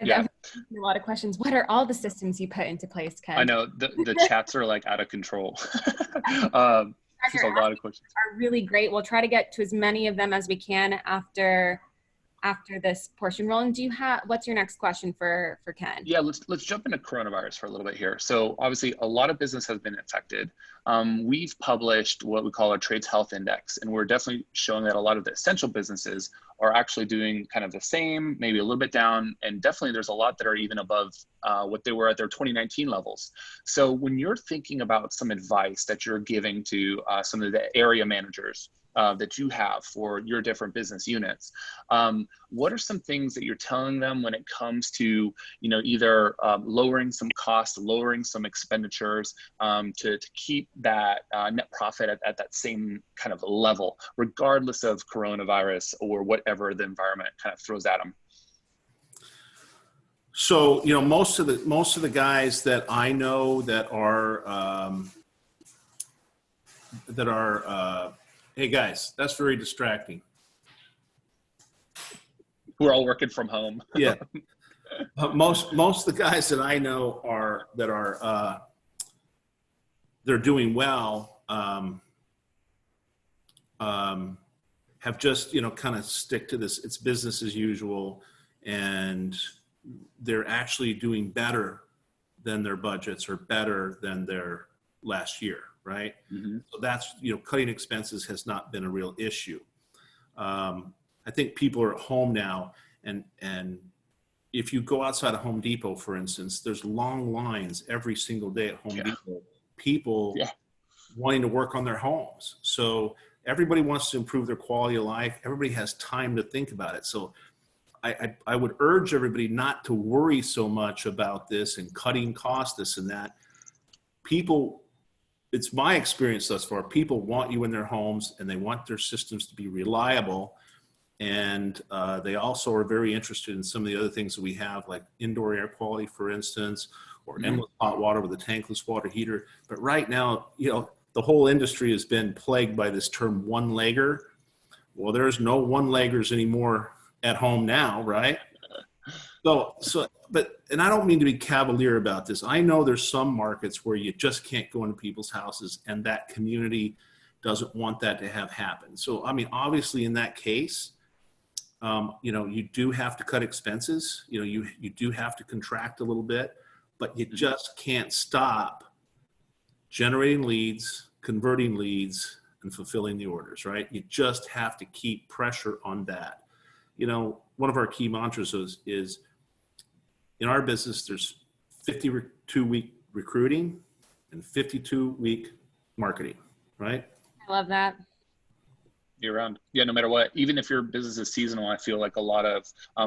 Yeah. A lot of questions. What are all the systems you put into place, Ken? I know the chats are like out of control. There's a lot of questions. Are really great. We'll try to get to as many of them as we can after this portion. Roland, what's your next question for Ken? Yeah, let's jump into coronavirus for a little bit here. So obviously a lot of business has been affected. We've published what we call our Trades Health Index, and we're definitely showing that a lot of the essential businesses are actually doing kind of the same, maybe a little bit down, and definitely there's a lot that are even above what they were at their 2019 levels. So when you're thinking about some advice that you're giving to some of the area managers that you have for your different business units, what are some things that you're telling them when it comes to, either lowering some costs, lowering some expenditures to keep that net profit at that same kind of level, regardless of coronavirus or whatever the environment kind of throws at them? So, most of the guys that I know that are hey guys, that's very distracting. We're all working from home. Yeah. Most of the guys that I know they're doing well, have just, kind of stick to this, it's business as usual, and they're actually doing better than their budgets or better than their last year. Right. Mm-hmm. So that's, cutting expenses has not been a real issue. I think people are at home now, and if you go outside of Home Depot, for instance, there's long lines every single day at Home Depot, people wanting to work on their homes. So everybody wants to improve their quality of life. Everybody has time to think about it. So I would urge everybody not to worry so much about this and cutting costs, this and that. It's my experience thus far, people want you in their homes and they want their systems to be reliable. And they also are very interested in some of the other things that we have, like indoor air quality, for instance, or endless hot water with a tankless water heater. But right now, the whole industry has been plagued by this term one-legger. Well, there's no one-leggers anymore at home now, right? And I don't mean to be cavalier about this. I know there's some markets where you just can't go into people's houses, and that community doesn't want that to have happen. So, I mean, obviously in that case, you do have to cut expenses. You do have to contract a little bit, but you just can't stop generating leads, converting leads, and fulfilling the orders, right? You just have to keep pressure on that. One of our key mantras is in our business, there's 52-week recruiting and 52-week marketing, right? I love that. Year round. Yeah, no matter what, even if your business is seasonal, I feel like a lot of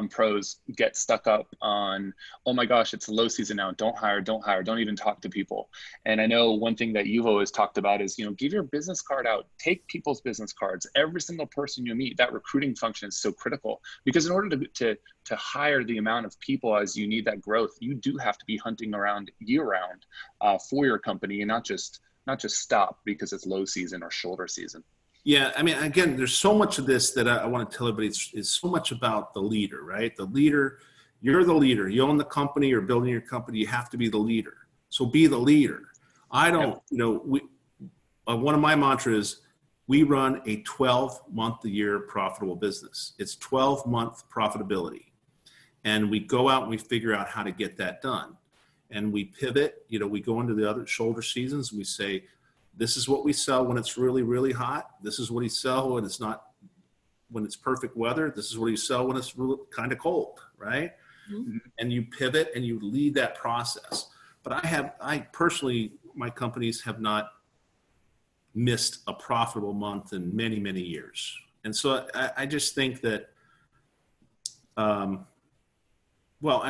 pros get stuck up on, oh my gosh, it's low season now. Don't hire, don't even talk to people. And I know one thing that you've always talked about is, give your business card out, take people's business cards. Every single person you meet, that recruiting function is so critical, because in order to hire the amount of people as you need that growth, you do have to be hunting around year round for your company, and not just stop because it's low season or shoulder season. Yeah, I mean, again, there's so much of this that I want to tell everybody. It's so much about the leader, right? The leader, you're the leader. You own the company or building your company, you have to be the leader. So be the leader. I don't, one of my mantras, we run a 12-month-a-year profitable business. It's 12-month profitability. And we go out and we figure out how to get that done. And we pivot, we go into the other shoulder seasons. We say, This is what we sell when it's really, really hot. This is what we sell when it's perfect weather. This is what you sell when it's really kind of cold, right? Mm-hmm. And you pivot and you lead that process. But I personally, my companies have not missed a profitable month in many, many years. And so I just think that, I'm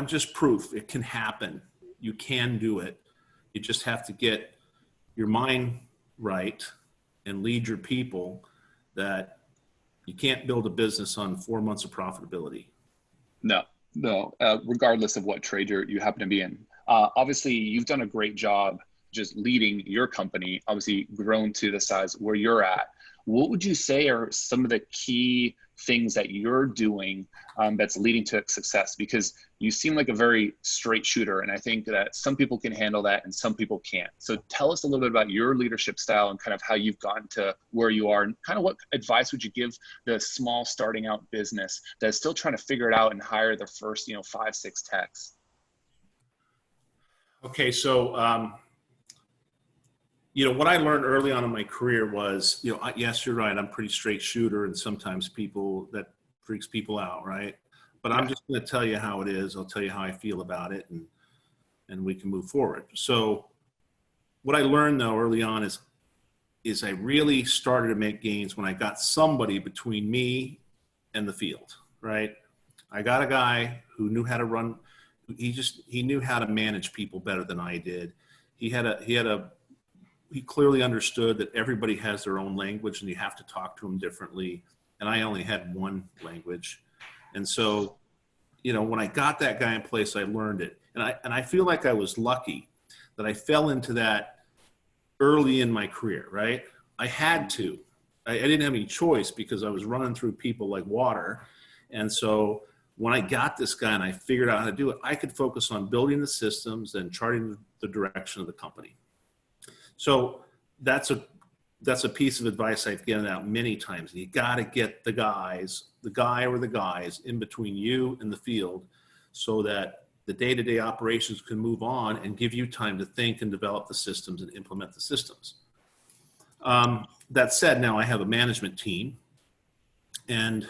just proof it can happen. You can do it. You just have to get your mind right and lead your people, that you can't build a business on 4 months of profitability. No, regardless of what trade you happen to be in. Obviously, you've done a great job just leading your company, obviously grown to the size where you're at. What would you say are some of the key things that you're doing that's leading to success? Because you seem like a very straight shooter, and I think that some people can handle that and some people can't. So tell us a little bit about your leadership style and kind of how you've gotten to where you are, and kind of what advice would you give the small starting out business that's still trying to figure it out and hire their first 5-6 techs? Okay, so what I learned early on in my career was, yes, you're right. I'm a pretty straight shooter, and sometimes that freaks people out, right? But I'm just going to tell you how it is. I'll tell you how I feel about it, and we can move forward. So what I learned though early on is I really started to make gains when I got somebody between me and the field, right? I got a guy who knew how to run. He knew how to manage people better than I did. He clearly understood that everybody has their own language and you have to talk to them differently. And I only had one language. And so, when I got that guy in place, I learned it. And I feel like I was lucky that I fell into that early in my career, right? I had to. I didn't have any choice because I was running through people like water. And so when I got this guy and I figured out how to do it, I could focus on building the systems and charting the direction of the company. So that's a piece of advice I've given out many times. You got to get the guy or the guys in between you and the field so that the day-to-day operations can move on and give you time to think and develop the systems and implement the systems. That said, now I have a management team, and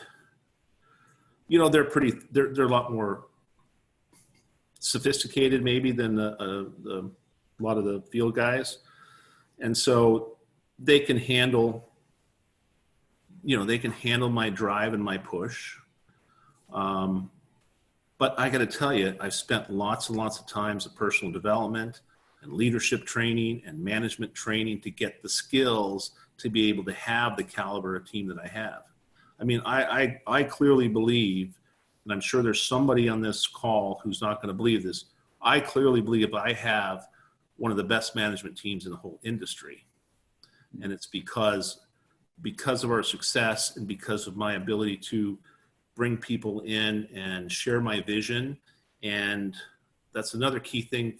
they're a lot more sophisticated maybe than a lot of the field guys. And so they can handle my drive and my push. But I got to tell you, I've spent lots and lots of times of personal development and leadership training and management training to get the skills to be able to have the caliber of team that I have. I mean, I clearly believe, and I'm sure there's somebody on this call who's not going to believe this, I clearly believe I have one of the best management teams in the whole industry. And it's because of our success and because of my ability to bring people in and share my vision. And that's another key thing,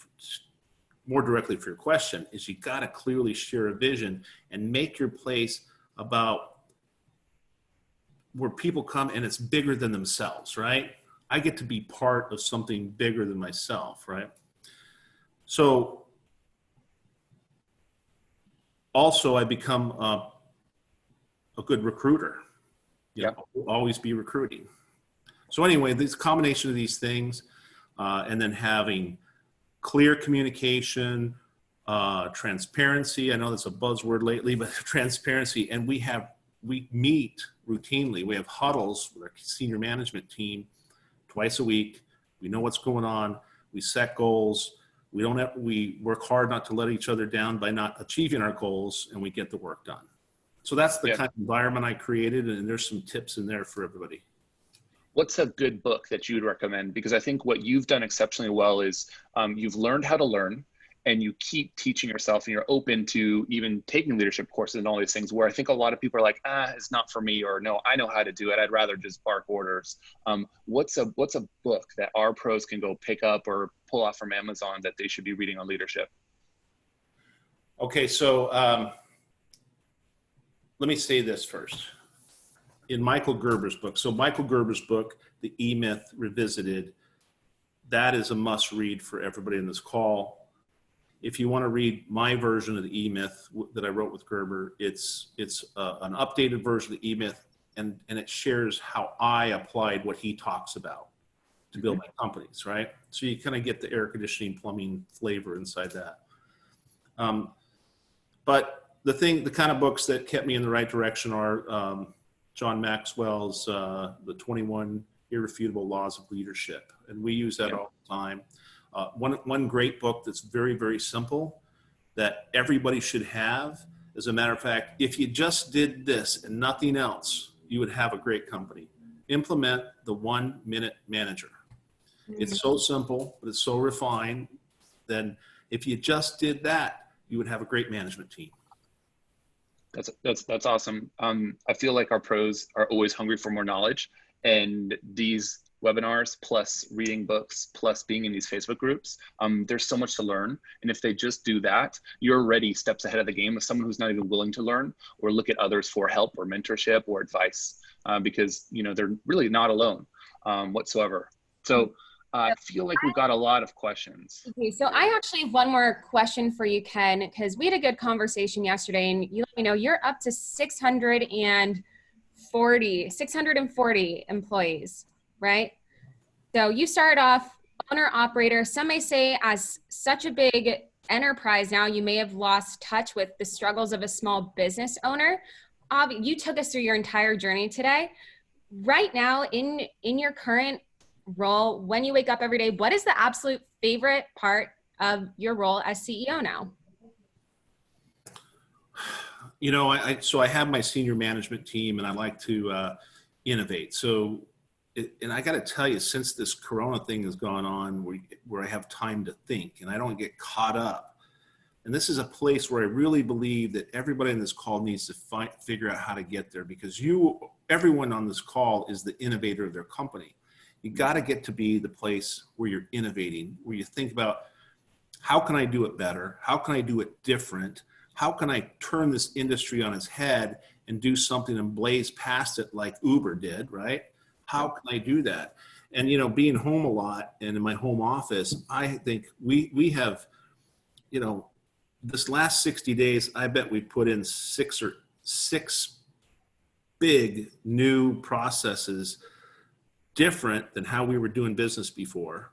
more directly for your question, is you got to clearly share a vision and make your place about where people come and it's bigger than themselves, right? I get to be part of something bigger than myself, right? So also I become a good recruiter. Always be recruiting. So anyway, this combination of these things, and then having clear communication, transparency. I know that's a buzzword lately, but transparency. And we meet routinely. We have huddles with our senior management team twice a week. We know what's going on. We set goals. We work hard not to let each other down by not achieving our goals, and we get the work done. So that's the kind of environment I created, and there's some tips in there for everybody. What's a good book that you would recommend? Because I think what you've done exceptionally well is you've learned how to learn, and you keep teaching yourself, and you're open to even taking leadership courses and all these things, where I think a lot of people are like, it's not for me, or no, I know how to do it. I'd rather just bark orders. What's a book that our pros can go pick up or pull off from Amazon that they should be reading on leadership? Okay, so let me say this first. In Michael Gerber's book, The E-Myth Revisited, that is a must read for everybody in this call. if you want to read my version of the E-Myth that I wrote with Gerber, it's an updated version of the E-Myth, and it shares how I applied what he talks about to build my companies, right? So you kind of get the air conditioning, plumbing flavor inside that. But the kind of books that kept me in the right direction are John Maxwell's The 21 Irrefutable Laws of Leadership, and we use that all the time. One great book that's very, very simple that everybody should have. As a matter of fact, if you just did this and nothing else, you would have a great company. Implement the 1 Minute Manager. It's so simple, but it's so refined. Then if you just did that, you would have a great management team. That's awesome. I feel like our pros are always hungry for more knowledge, and these webinars plus reading books plus being in these Facebook groups, there's so much to learn. And if they just do that, you're already steps ahead of the game of someone who's not even willing to learn or look at others for help or mentorship or advice, because they're really not alone whatsoever. So I feel like we've got a lot of questions. Okay, so I actually have one more question for you, Ken, because we had a good conversation yesterday, and you let me know you're up to 640 employees, right? So you started off owner operator. Some may say as such a big enterprise now, you may have lost touch with the struggles of a small business owner. You took us through your entire journey today. Right now, in your current role, when you wake up every day, what is the absolute favorite part of your role as CEO now? So I have my senior management team, and I like to innovate. So, and I got to tell you, since this Corona thing has gone on, where I have time to think and I don't get caught up, and this is a place where I really believe that everybody on this call needs to figure out how to get there, because everyone on this call is the innovator of their company. You got to get to be the place where you're innovating, where you think about how can I do it better? How can I do it different? How can I turn this industry on its head and do something and blaze past it like Uber did, right? How can I do that? And, being home a lot and in my home office, I think we have, this last 60 days, I bet we put in six big new processes different than how we were doing business before.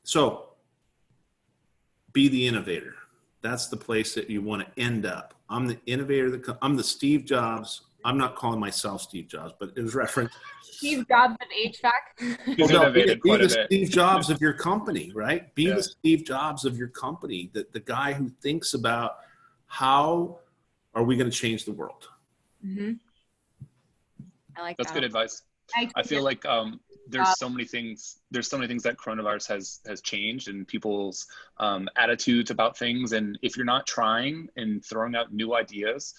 So be the innovator. That's the place that you want to end up. I'm the innovator. I'm the Steve Jobs. I'm not calling myself Steve Jobs, but it was reference. Steve Jobs of HVAC. He's innovated be quite a the bit. Steve Jobs of your company, right? Be the Steve Jobs of your company. The guy who thinks about how are we going to change the world. Mm-hmm. I like That's that. good advice. I feel like there's so many things that coronavirus has changed, and people's attitudes about things. And if you're not trying and throwing out new ideas,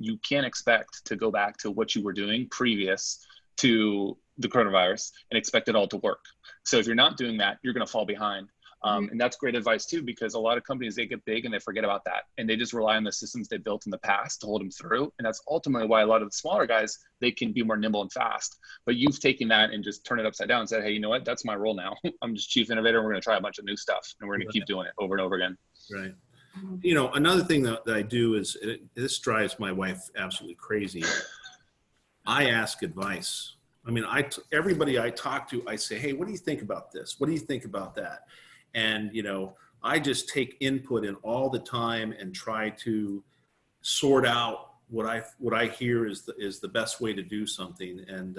you can't expect to go back to what you were doing previous to the coronavirus and expect it all to work. So if you're not doing that, you're going to fall behind. And that's great advice too, because a lot of companies, they get big and they forget about that. And they just rely on the systems they built in the past to hold them through. And that's ultimately why a lot of the smaller guys, they can be more nimble and fast. But you've taken that and just turned it upside down and said, hey, you know what? That's my role now. I'm just chief innovator. And we're going to try a bunch of new stuff, and we're going to keep doing it over and over again. Right. Another thing that I do is, this drives my wife absolutely crazy. I ask advice. I mean, everybody I talk to, I say, hey, what do you think about this? What do you think about that? And, I just take input in all the time and try to sort out what I hear is the best way to do something. And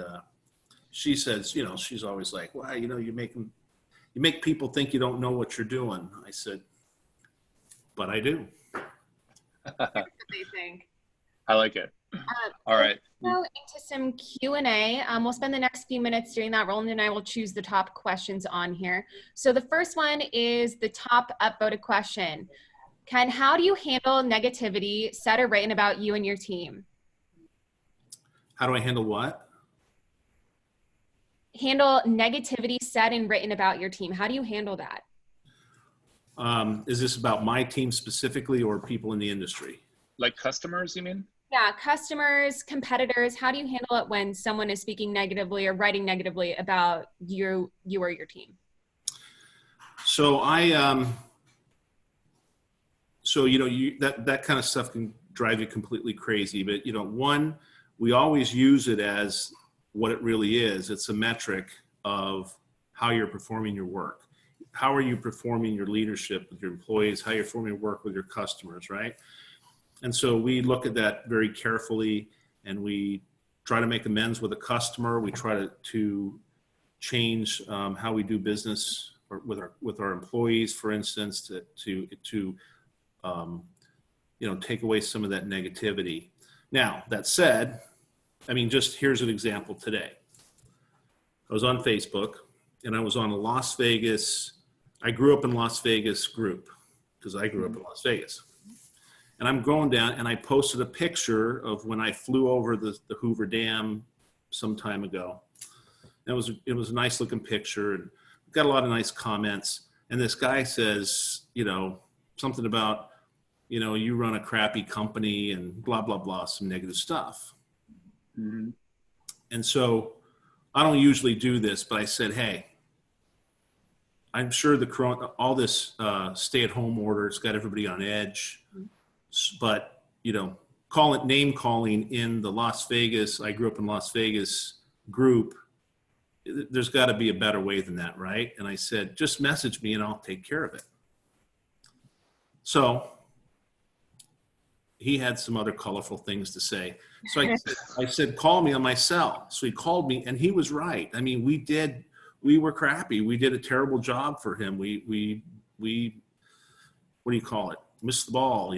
she says, she's always like, well, you make people think you don't know what you're doing. I said, but I do. That's what they think. I like it. All right. Let's go into some Q&A. We'll spend the next few minutes doing that. Roland and I will choose the top questions on here. So the first one is the top upvoted question. Ken, how do you handle negativity said or written about you and your team? How do I handle what? Handle negativity said and written about your team. How do you handle that? Is this about my team specifically or people in the industry? Like customers, you mean? Yeah, customers, competitors. How do you handle it when someone is speaking negatively or writing negatively about you or your team? So so, that kind of stuff can drive you completely crazy. But, one, we always use it as what it really is. It's a metric of how you're performing your work. How are you performing your leadership with your employees? How you're performing your work with your customers, right? And so we look at that very carefully, and we try to make amends with a customer. We try to change how we do business with our employees, for instance, to take away some of that negativity. Now, that said, just here's an example today. I was on Facebook, and I was on a Las Vegas, I grew up in Las Vegas group, because I grew up in Las Vegas. And I'm going down, and I posted a picture of when I flew over the Hoover Dam some time ago. It was a nice looking picture, and got a lot of nice comments. And this guy says, something about, you run a crappy company and blah, blah, blah, some negative stuff. Mm-hmm. And so I don't usually do this, but I said, hey, I'm sure all this stay-at-home order has got everybody on edge, but call it name calling in the Las Vegas, I grew up in Las Vegas group. There's got to be a better way than that, right? And I said, just message me and I'll take care of it. So he had some other colorful things to say. So I said, call me on my cell. So he called me, and he was right. We were crappy. We did a terrible job for him. We what do you call it? Missed the ball.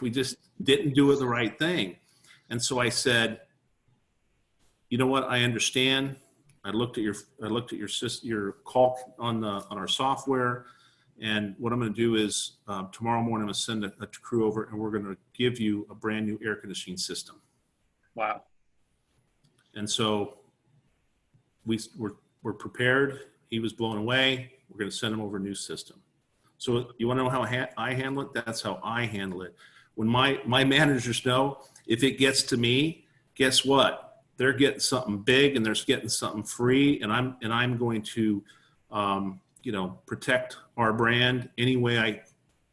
We just didn't do it the right thing. And so I said, you know what? I understand. I looked at your call on our software, and what I'm going to do is tomorrow morning I'm going to send a crew over, and we're going to give you a brand new air conditioning system. Wow! And so we're prepared. He was blown away. We're going to send him over a new system. So you want to know how I handle it? That's how I handle it. When my managers know, if it gets to me, guess what? They're getting something big, and they're getting something free, and I'm going to, protect our brand any way I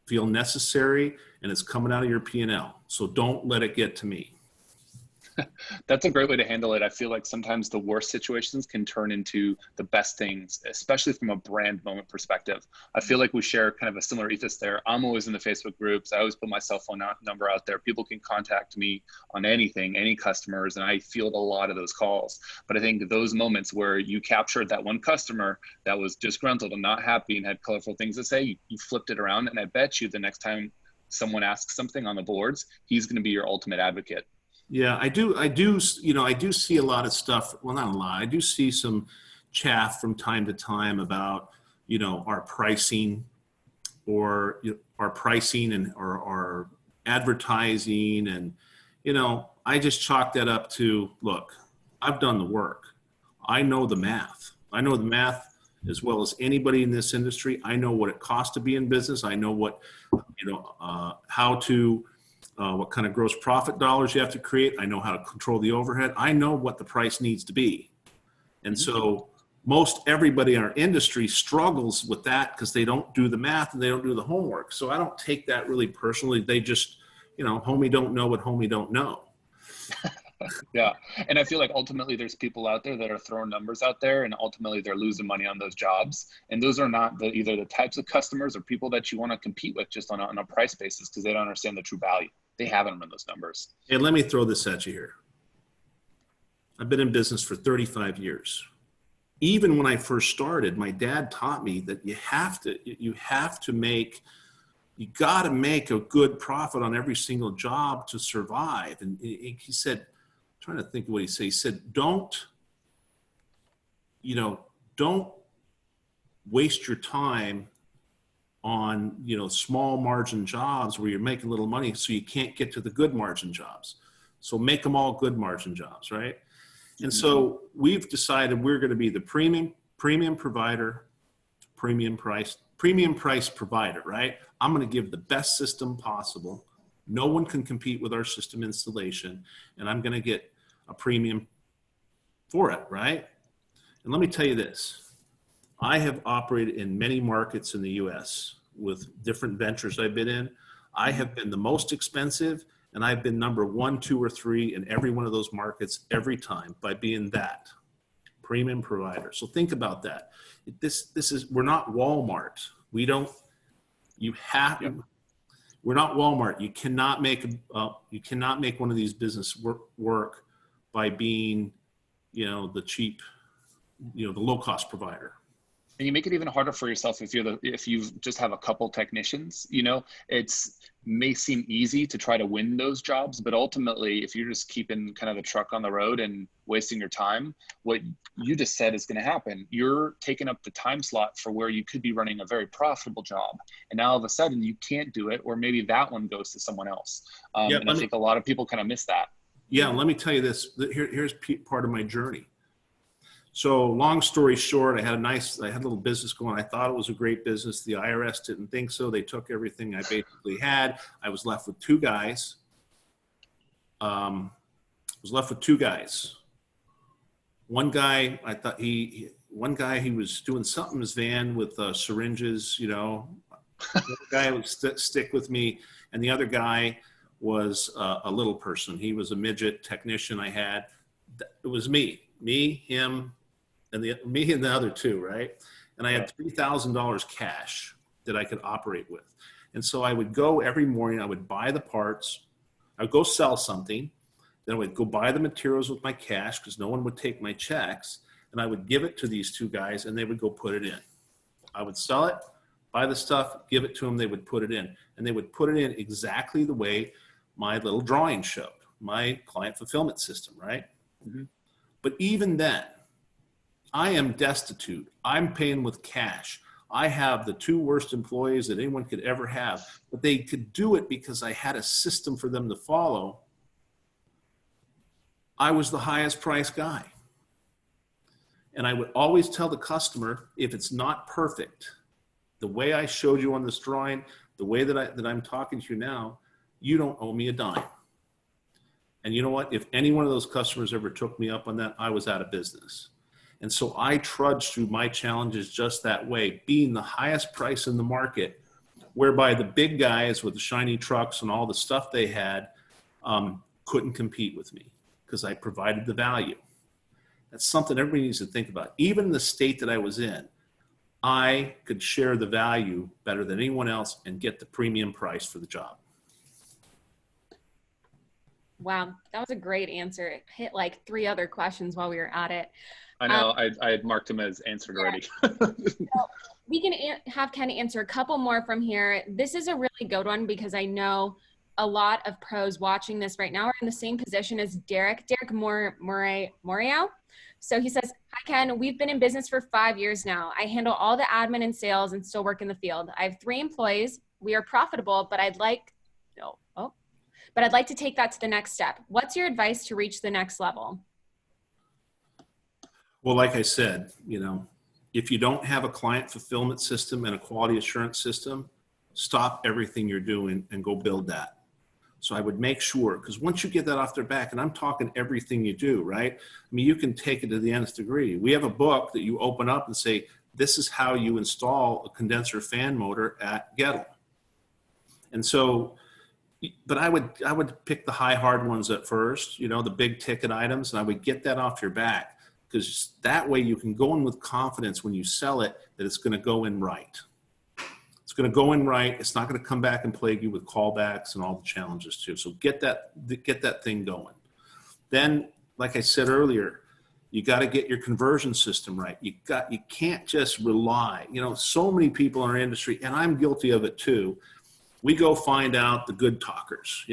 feel necessary, and it's coming out of your P&L. So don't let it get to me. That's a great way to handle it. I feel like sometimes the worst situations can turn into the best things, especially from a brand moment perspective. I feel like we share kind of a similar ethos there. I'm always in the Facebook groups. I always put my cell phone number out there. People can contact me on anything, any customers, and I field a lot of those calls. But I think those moments where you captured that one customer that was disgruntled and not happy and had colorful things to say, you flipped it around, and I bet you the next time someone asks something on the boards, he's going to be your ultimate advocate. Yeah, I do see a lot of stuff. Well, not a lot. I do see some chaff from time to time about, our pricing or and our advertising. And, I just chalk that up to, look, I've done the work. I know the math. I know the math as well as anybody in this industry. I know what it costs to be in business. I know what, what kind of gross profit dollars you have to create. I know how to control the overhead. I know what the price needs to be. And so most everybody in our industry struggles with that because they don't do the math and they don't do the homework. So I don't take that really personally. They just, homie don't know what homie don't know. Yeah. And I feel like ultimately there's people out there that are throwing numbers out there, and ultimately they're losing money on those jobs. And those are not either the types of customers or people that you want to compete with just on a price basis, because they don't understand the true value. They haven't run those numbers. And let me throw this at you here. I've been in business for 35 years. Even when I first started, my dad taught me that you got to make a good profit on every single job to survive. And he said, I'm trying to think of what he said. He said, don't waste your time on, small margin jobs where you're making little money so you can't get to the good margin jobs. So make them all good margin jobs, right? And so we've decided we're going to be the premium provider, premium price provider, right? I'm going to give the best system possible. No one can compete with our system installation, and I'm going to get a premium for it, right? And let me tell you this. I have operated in many markets in the U.S. with different ventures I've been in. I have been the most expensive, and I've been number 1, 2, or 3 in every one of those markets every time by being that premium provider. So think about that. We're not Walmart. We're not Walmart. You cannot make one of these business work by being, the cheap, the low cost provider. And you make it even harder for yourself if you just have a couple technicians. It's may seem easy to try to win those jobs, but ultimately, if you're just keeping kind of the truck on the road and wasting your time, what you just said is going to happen. You're taking up the time slot for where you could be running a very profitable job, and now all of a sudden you can't do it, or maybe that one goes to someone else. And I think a lot of people kind of miss that. Yeah, let me tell you this. Here's part of my journey. So long story short, I had a little business going. I thought it was a great business. The IRS didn't think so. They took everything I basically had. I was left with 2 guys. One guy, I thought he was doing something in his van with syringes, The guy would stick with me. And the other guy was a little person. He was a midget technician I had. It was me, him, and the other 2, right? And I had $3,000 cash that I could operate with. And so I would go every morning, I would buy the parts, I would go sell something, then I would go buy the materials with my cash because no one would take my checks, and I would give it to these 2 guys and they would go put it in. I would sell it, buy the stuff, give it to them, they would put it in. And they would put it in exactly the way my little drawing showed, my client fulfillment system, right? Mm-hmm. But even then, I am destitute. I'm paying with cash. I have the 2 worst employees that anyone could ever have, but they could do it because I had a system for them to follow. I was the highest price guy. And I would always tell the customer, if it's not perfect, the way I showed you on this drawing, the way that I'm talking to you now, you don't owe me a dime. And you know what? If any one of those customers ever took me up on that, I was out of business. And so I trudged through my challenges just that way, being the highest price in the market, whereby the big guys with the shiny trucks and all the stuff they had couldn't compete with me because I provided the value. That's something everybody needs to think about. Even the state that I was in, I could share the value better than anyone else and get the premium price for the job. Wow, that was a great answer. It hit like 3 other questions while we were at it. I know, I had marked them as answered already. So we can have Ken answer a couple more from here. This is a really good one because I know a lot of pros watching this right now are in the same position as Derek Morio. So he says, "Hi Ken, we've been in business for 5 years now. I handle all the admin and sales and still work in the field. I have 3 employees. We are profitable, but I'd like to take that to the next step. What's your advice to reach the next level?" Well, like I said, if you don't have a client fulfillment system and a quality assurance system, stop everything you're doing and go build that. So I would make sure, because once you get that off their back, and I'm talking everything you do, right? I mean, you can take it to the nth degree. We have a book that you open up and say, this is how you install a condenser fan motor at Gettle. And so, but I would pick the hard ones at first, the big ticket items, and I would get that off your back. Because that way you can go in with confidence when you sell it that it's going to go in right. It's going to go in right. It's not going to come back and plague you with callbacks and all the challenges too. So get that thing going. Then, like I said earlier, you got to get your conversion system right. You can't just rely. So many people in our industry, and I'm guilty of it too. We go find out the good talkers.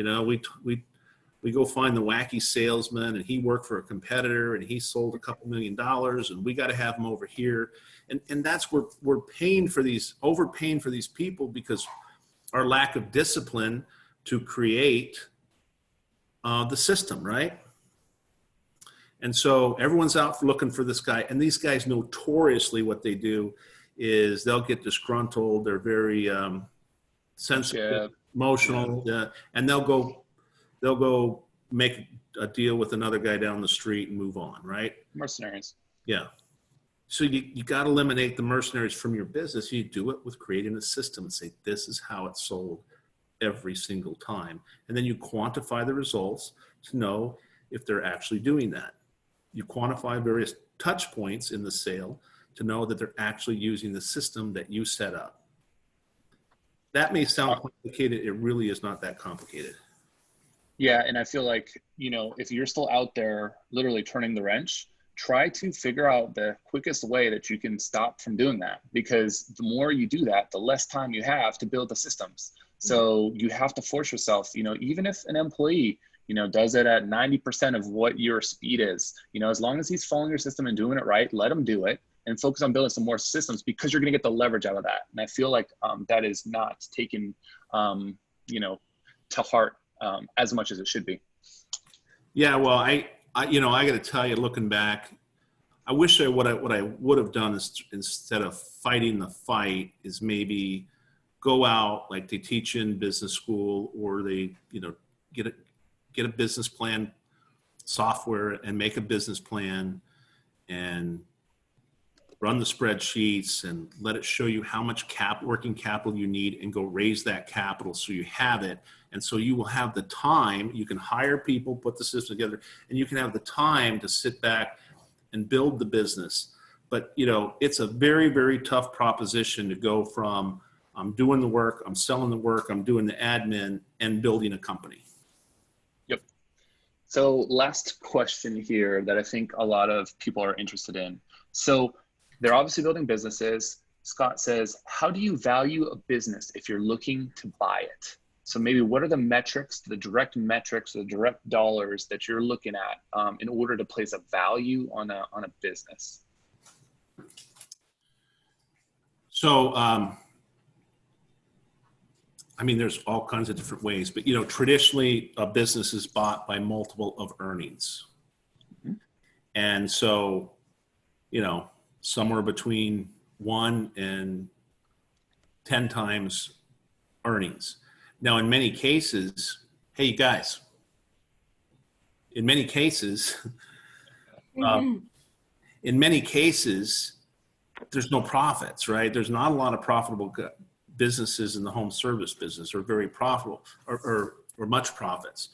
We go find the wacky salesman, and he worked for a competitor and he sold a couple $1 million, and we got to have him over here. And that's where we're overpaying for these people because our lack of discipline to create the system, right? And so everyone's out looking for this guy, and these guys notoriously what they do is they'll get disgruntled. They're very sensitive, emotional, and they'll go make a deal with another guy down the street and move on, right? Mercenaries. Yeah. So you got to eliminate the mercenaries from your business. You do it with creating a system and say, this is how it's sold. every single time. And then you quantify the results to know if they're actually doing that. You quantify various touch points in the sale to know that they're actually using the system that you set up. That may sound complicated. It really is not that complicated. Yeah, and I feel like, you know, if you're still out there literally turning the wrench, try to figure out the quickest way that you can stop from doing that, because the more you do that, the less time you have to build the systems. So you have to force yourself, you know, even if an employee, you know, does it at 90% of what your speed is, you know, as long as he's following your system and doing it right, let him do it and focus on building some more systems, because you're going to get the leverage out of that. And I feel like that is not taken, you know, to heart as much as it should be. Yeah, well, I you know, I got to tell you, looking back, I wish what I would have done is, instead of fighting the fight, is maybe go out like they teach in business school, or they, you know, get a business plan software and make a business plan and run the spreadsheets and let it show you how much working capital you need, and go raise that capital so you have it. And so you will have the time, you can hire people, put the system together, and you can have the time to sit back and build the business. But, you know, it's a very, very tough proposition to go from I'm doing the work, I'm selling the work, I'm doing the admin, and building a company. Yep. So last question here that I think a lot of people are interested in. So they're obviously building businesses. Scott says, how do you value a business if you're looking to buy it? So maybe what are the metrics, the direct dollars that you're looking at in order to place a value on a business? So, I mean, there's all kinds of different ways, but, you know, traditionally a business is bought by multiple of earnings. Mm-hmm. And so, you know, somewhere between 1 and 10 times earnings. Now, in many cases, hey, you guys, in many cases, there's no profits, right? There's not a lot of profitable businesses in the home service business, or very profitable, or much profits.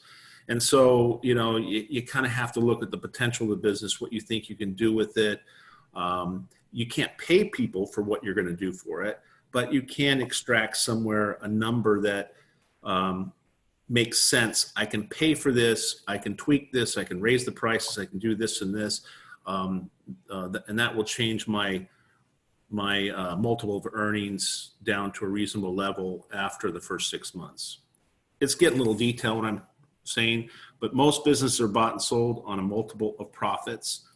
And so, you know, you kind of have to look at the potential of the business, what you think you can do with it. You can't pay people for what you're going to do for it, but you can extract somewhere a number that makes sense. I can pay for this, I can tweak this, I can raise the prices, I can do this and this, and that will change my multiple of earnings down to a reasonable level after the first 6 months. It's getting a little detailed what I'm saying, but most businesses are bought and sold on a multiple of profits.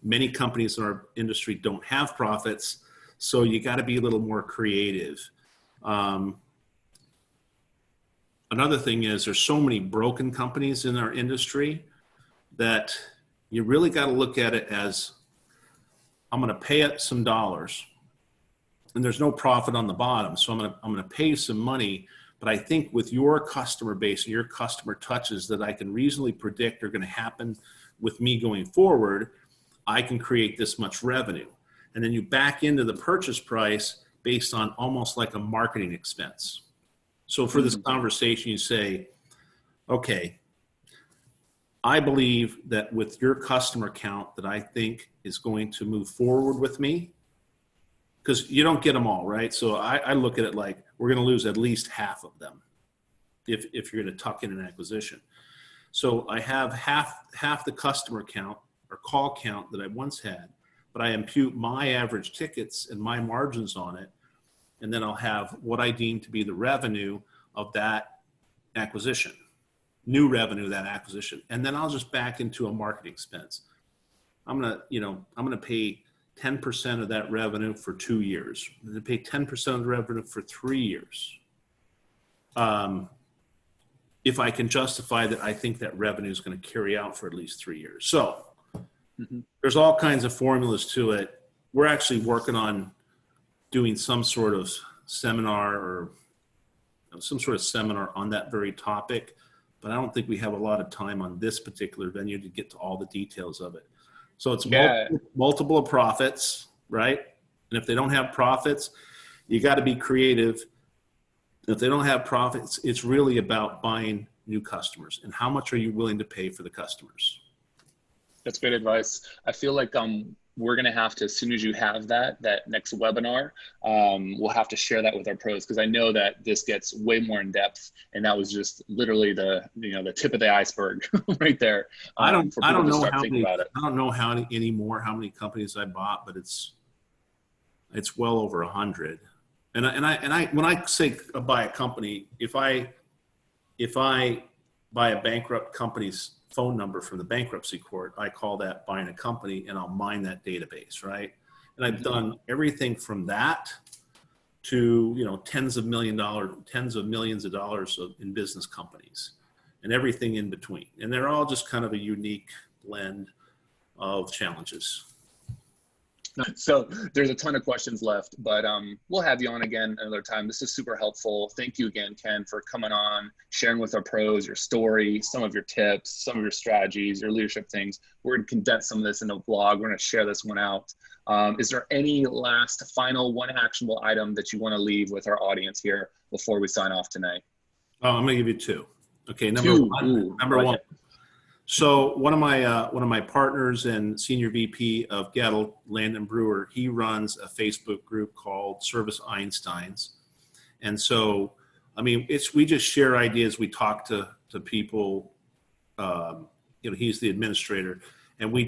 Many companies in our industry don't have profits, so you got to be a little more creative. Another thing is there's so many broken companies in our industry that you really got to look at it as, I'm going to pay it some dollars, and there's no profit on the bottom. So I'm going to pay you some money, but I think with your customer base and your customer touches that I can reasonably predict are going to happen with me going forward, I can create this much revenue. And then you back into the purchase price based on almost like a marketing expense. So for this conversation, you say, okay, I believe that with your customer count that I think is going to move forward with me, because you don't get them all, right? So I look at it like we're going to lose at least half of them if you're going to tuck in an acquisition. So I have half the customer count or call count that I once had, but I impute my average tickets and my margins on it, and then I'll have what I deem to be the revenue of that acquisition, new revenue of that acquisition, and then I'll just back into a marketing expense. I'm gonna pay 10% of that revenue for 2 years. I'm gonna pay 10% of the revenue for 3 years. If I can justify that, I think that revenue is going to carry out for at least 3 years. So there's all kinds of formulas to it. We're actually working on doing some sort of seminar or some sort of seminar on that very topic, but I don't think we have a lot of time on this particular venue to get to all the details of it. So it's multiple of profits, right? And if they don't have profits, you got to be creative if they don't have profits, it's really about buying new customers and how much are you willing to pay for the customers. That's great advice. I feel like we're going to have to, as soon as you have that next webinar, we'll have to share that with our pros, because I know that this gets way more in depth, and that was just literally the tip of the iceberg right there. I don't know anymore how many companies I bought, but it's well over 100. And I when I say buy a company, if I buy a bankrupt company's phone number from the bankruptcy court, I call that buying a company, and I'll mine that database, right? And I've done everything from that to tens of millions of dollars in business companies, and everything in between. And they're all just kind of a unique blend of challenges. So there's a ton of questions left, but we'll have you on again another time. This is super helpful. Thank you again, Ken, for coming on, sharing with our pros your story, some of your tips, some of your strategies, your leadership things. We're going to condense some of this into a blog. We're going to share this one out. Is there any last final one actionable item that you want to leave with our audience here before we sign off tonight? Oh, I'm going to give you two. Okay, number one. So one of my partners and senior VP of Gattle, Landon Brewer, he runs a Facebook group called Service Einsteins. And so, I mean, we just share ideas. We talk to people, he's the administrator, and we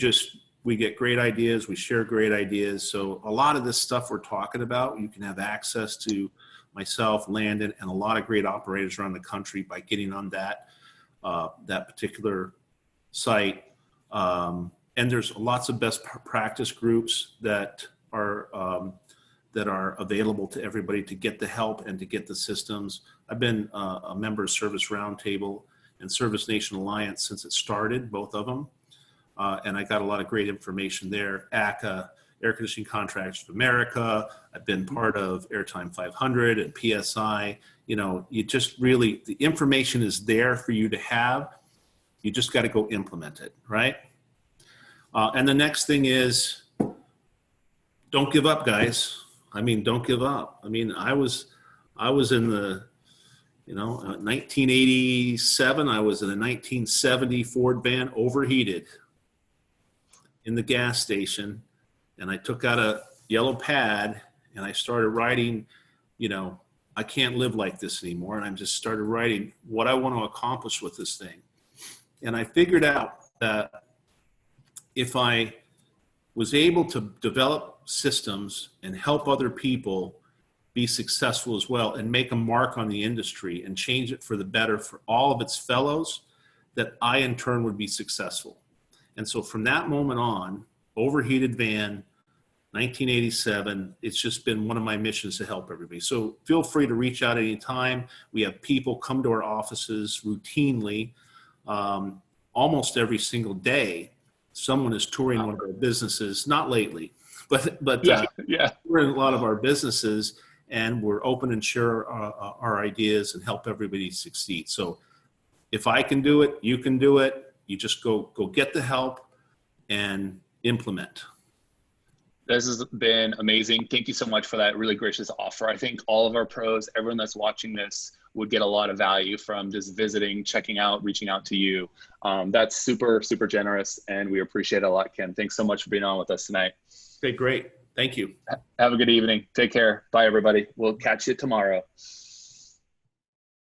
get great ideas. We share great ideas. So a lot of this stuff we're talking about, you can have access to myself, Landon, and a lot of great operators around the country by getting on that particular site. And there's lots of best practice groups that are available to everybody to get the help and to get the systems. I've been a member of Service Roundtable and Service Nation Alliance since it started, both of them. And I got a lot of great information there. ACA, Air Conditioning Contractors of America. I've been part of Airtime 500 and PSI. You just really, the information is there for you to have. You just got to go implement it, right? And the next thing is, don't give up, guys. I mean, don't give up. I mean, I was in the, 1987. I was in a 1970 Ford van, overheated, in the gas station, and I took out a yellow pad and I started writing, I can't live like this anymore, and I just started writing what I want to accomplish with this thing. And I figured out that if I was able to develop systems and help other people be successful as well and make a mark on the industry and change it for the better for all of its fellows, that I in turn would be successful. And so from that moment on, overheated van, 1987, it's just been one of my missions to help everybody. So feel free to reach out anytime. We have people come to our offices routinely. Almost every single day, someone is touring one of our businesses. Not lately, but we're in a lot of our businesses, and we're open and share our ideas and help everybody succeed. So if I can do it, you can do it. You just go get the help and implement. This has been amazing. Thank you so much for that really gracious offer. I think all of our pros, everyone that's watching this, would get a lot of value from just visiting, checking out, reaching out to you. That's super, super generous, and we appreciate it a lot, Ken. Thanks so much for being on with us tonight. Okay, great. Thank you. Have a good evening. Take care. Bye, everybody. We'll catch you tomorrow.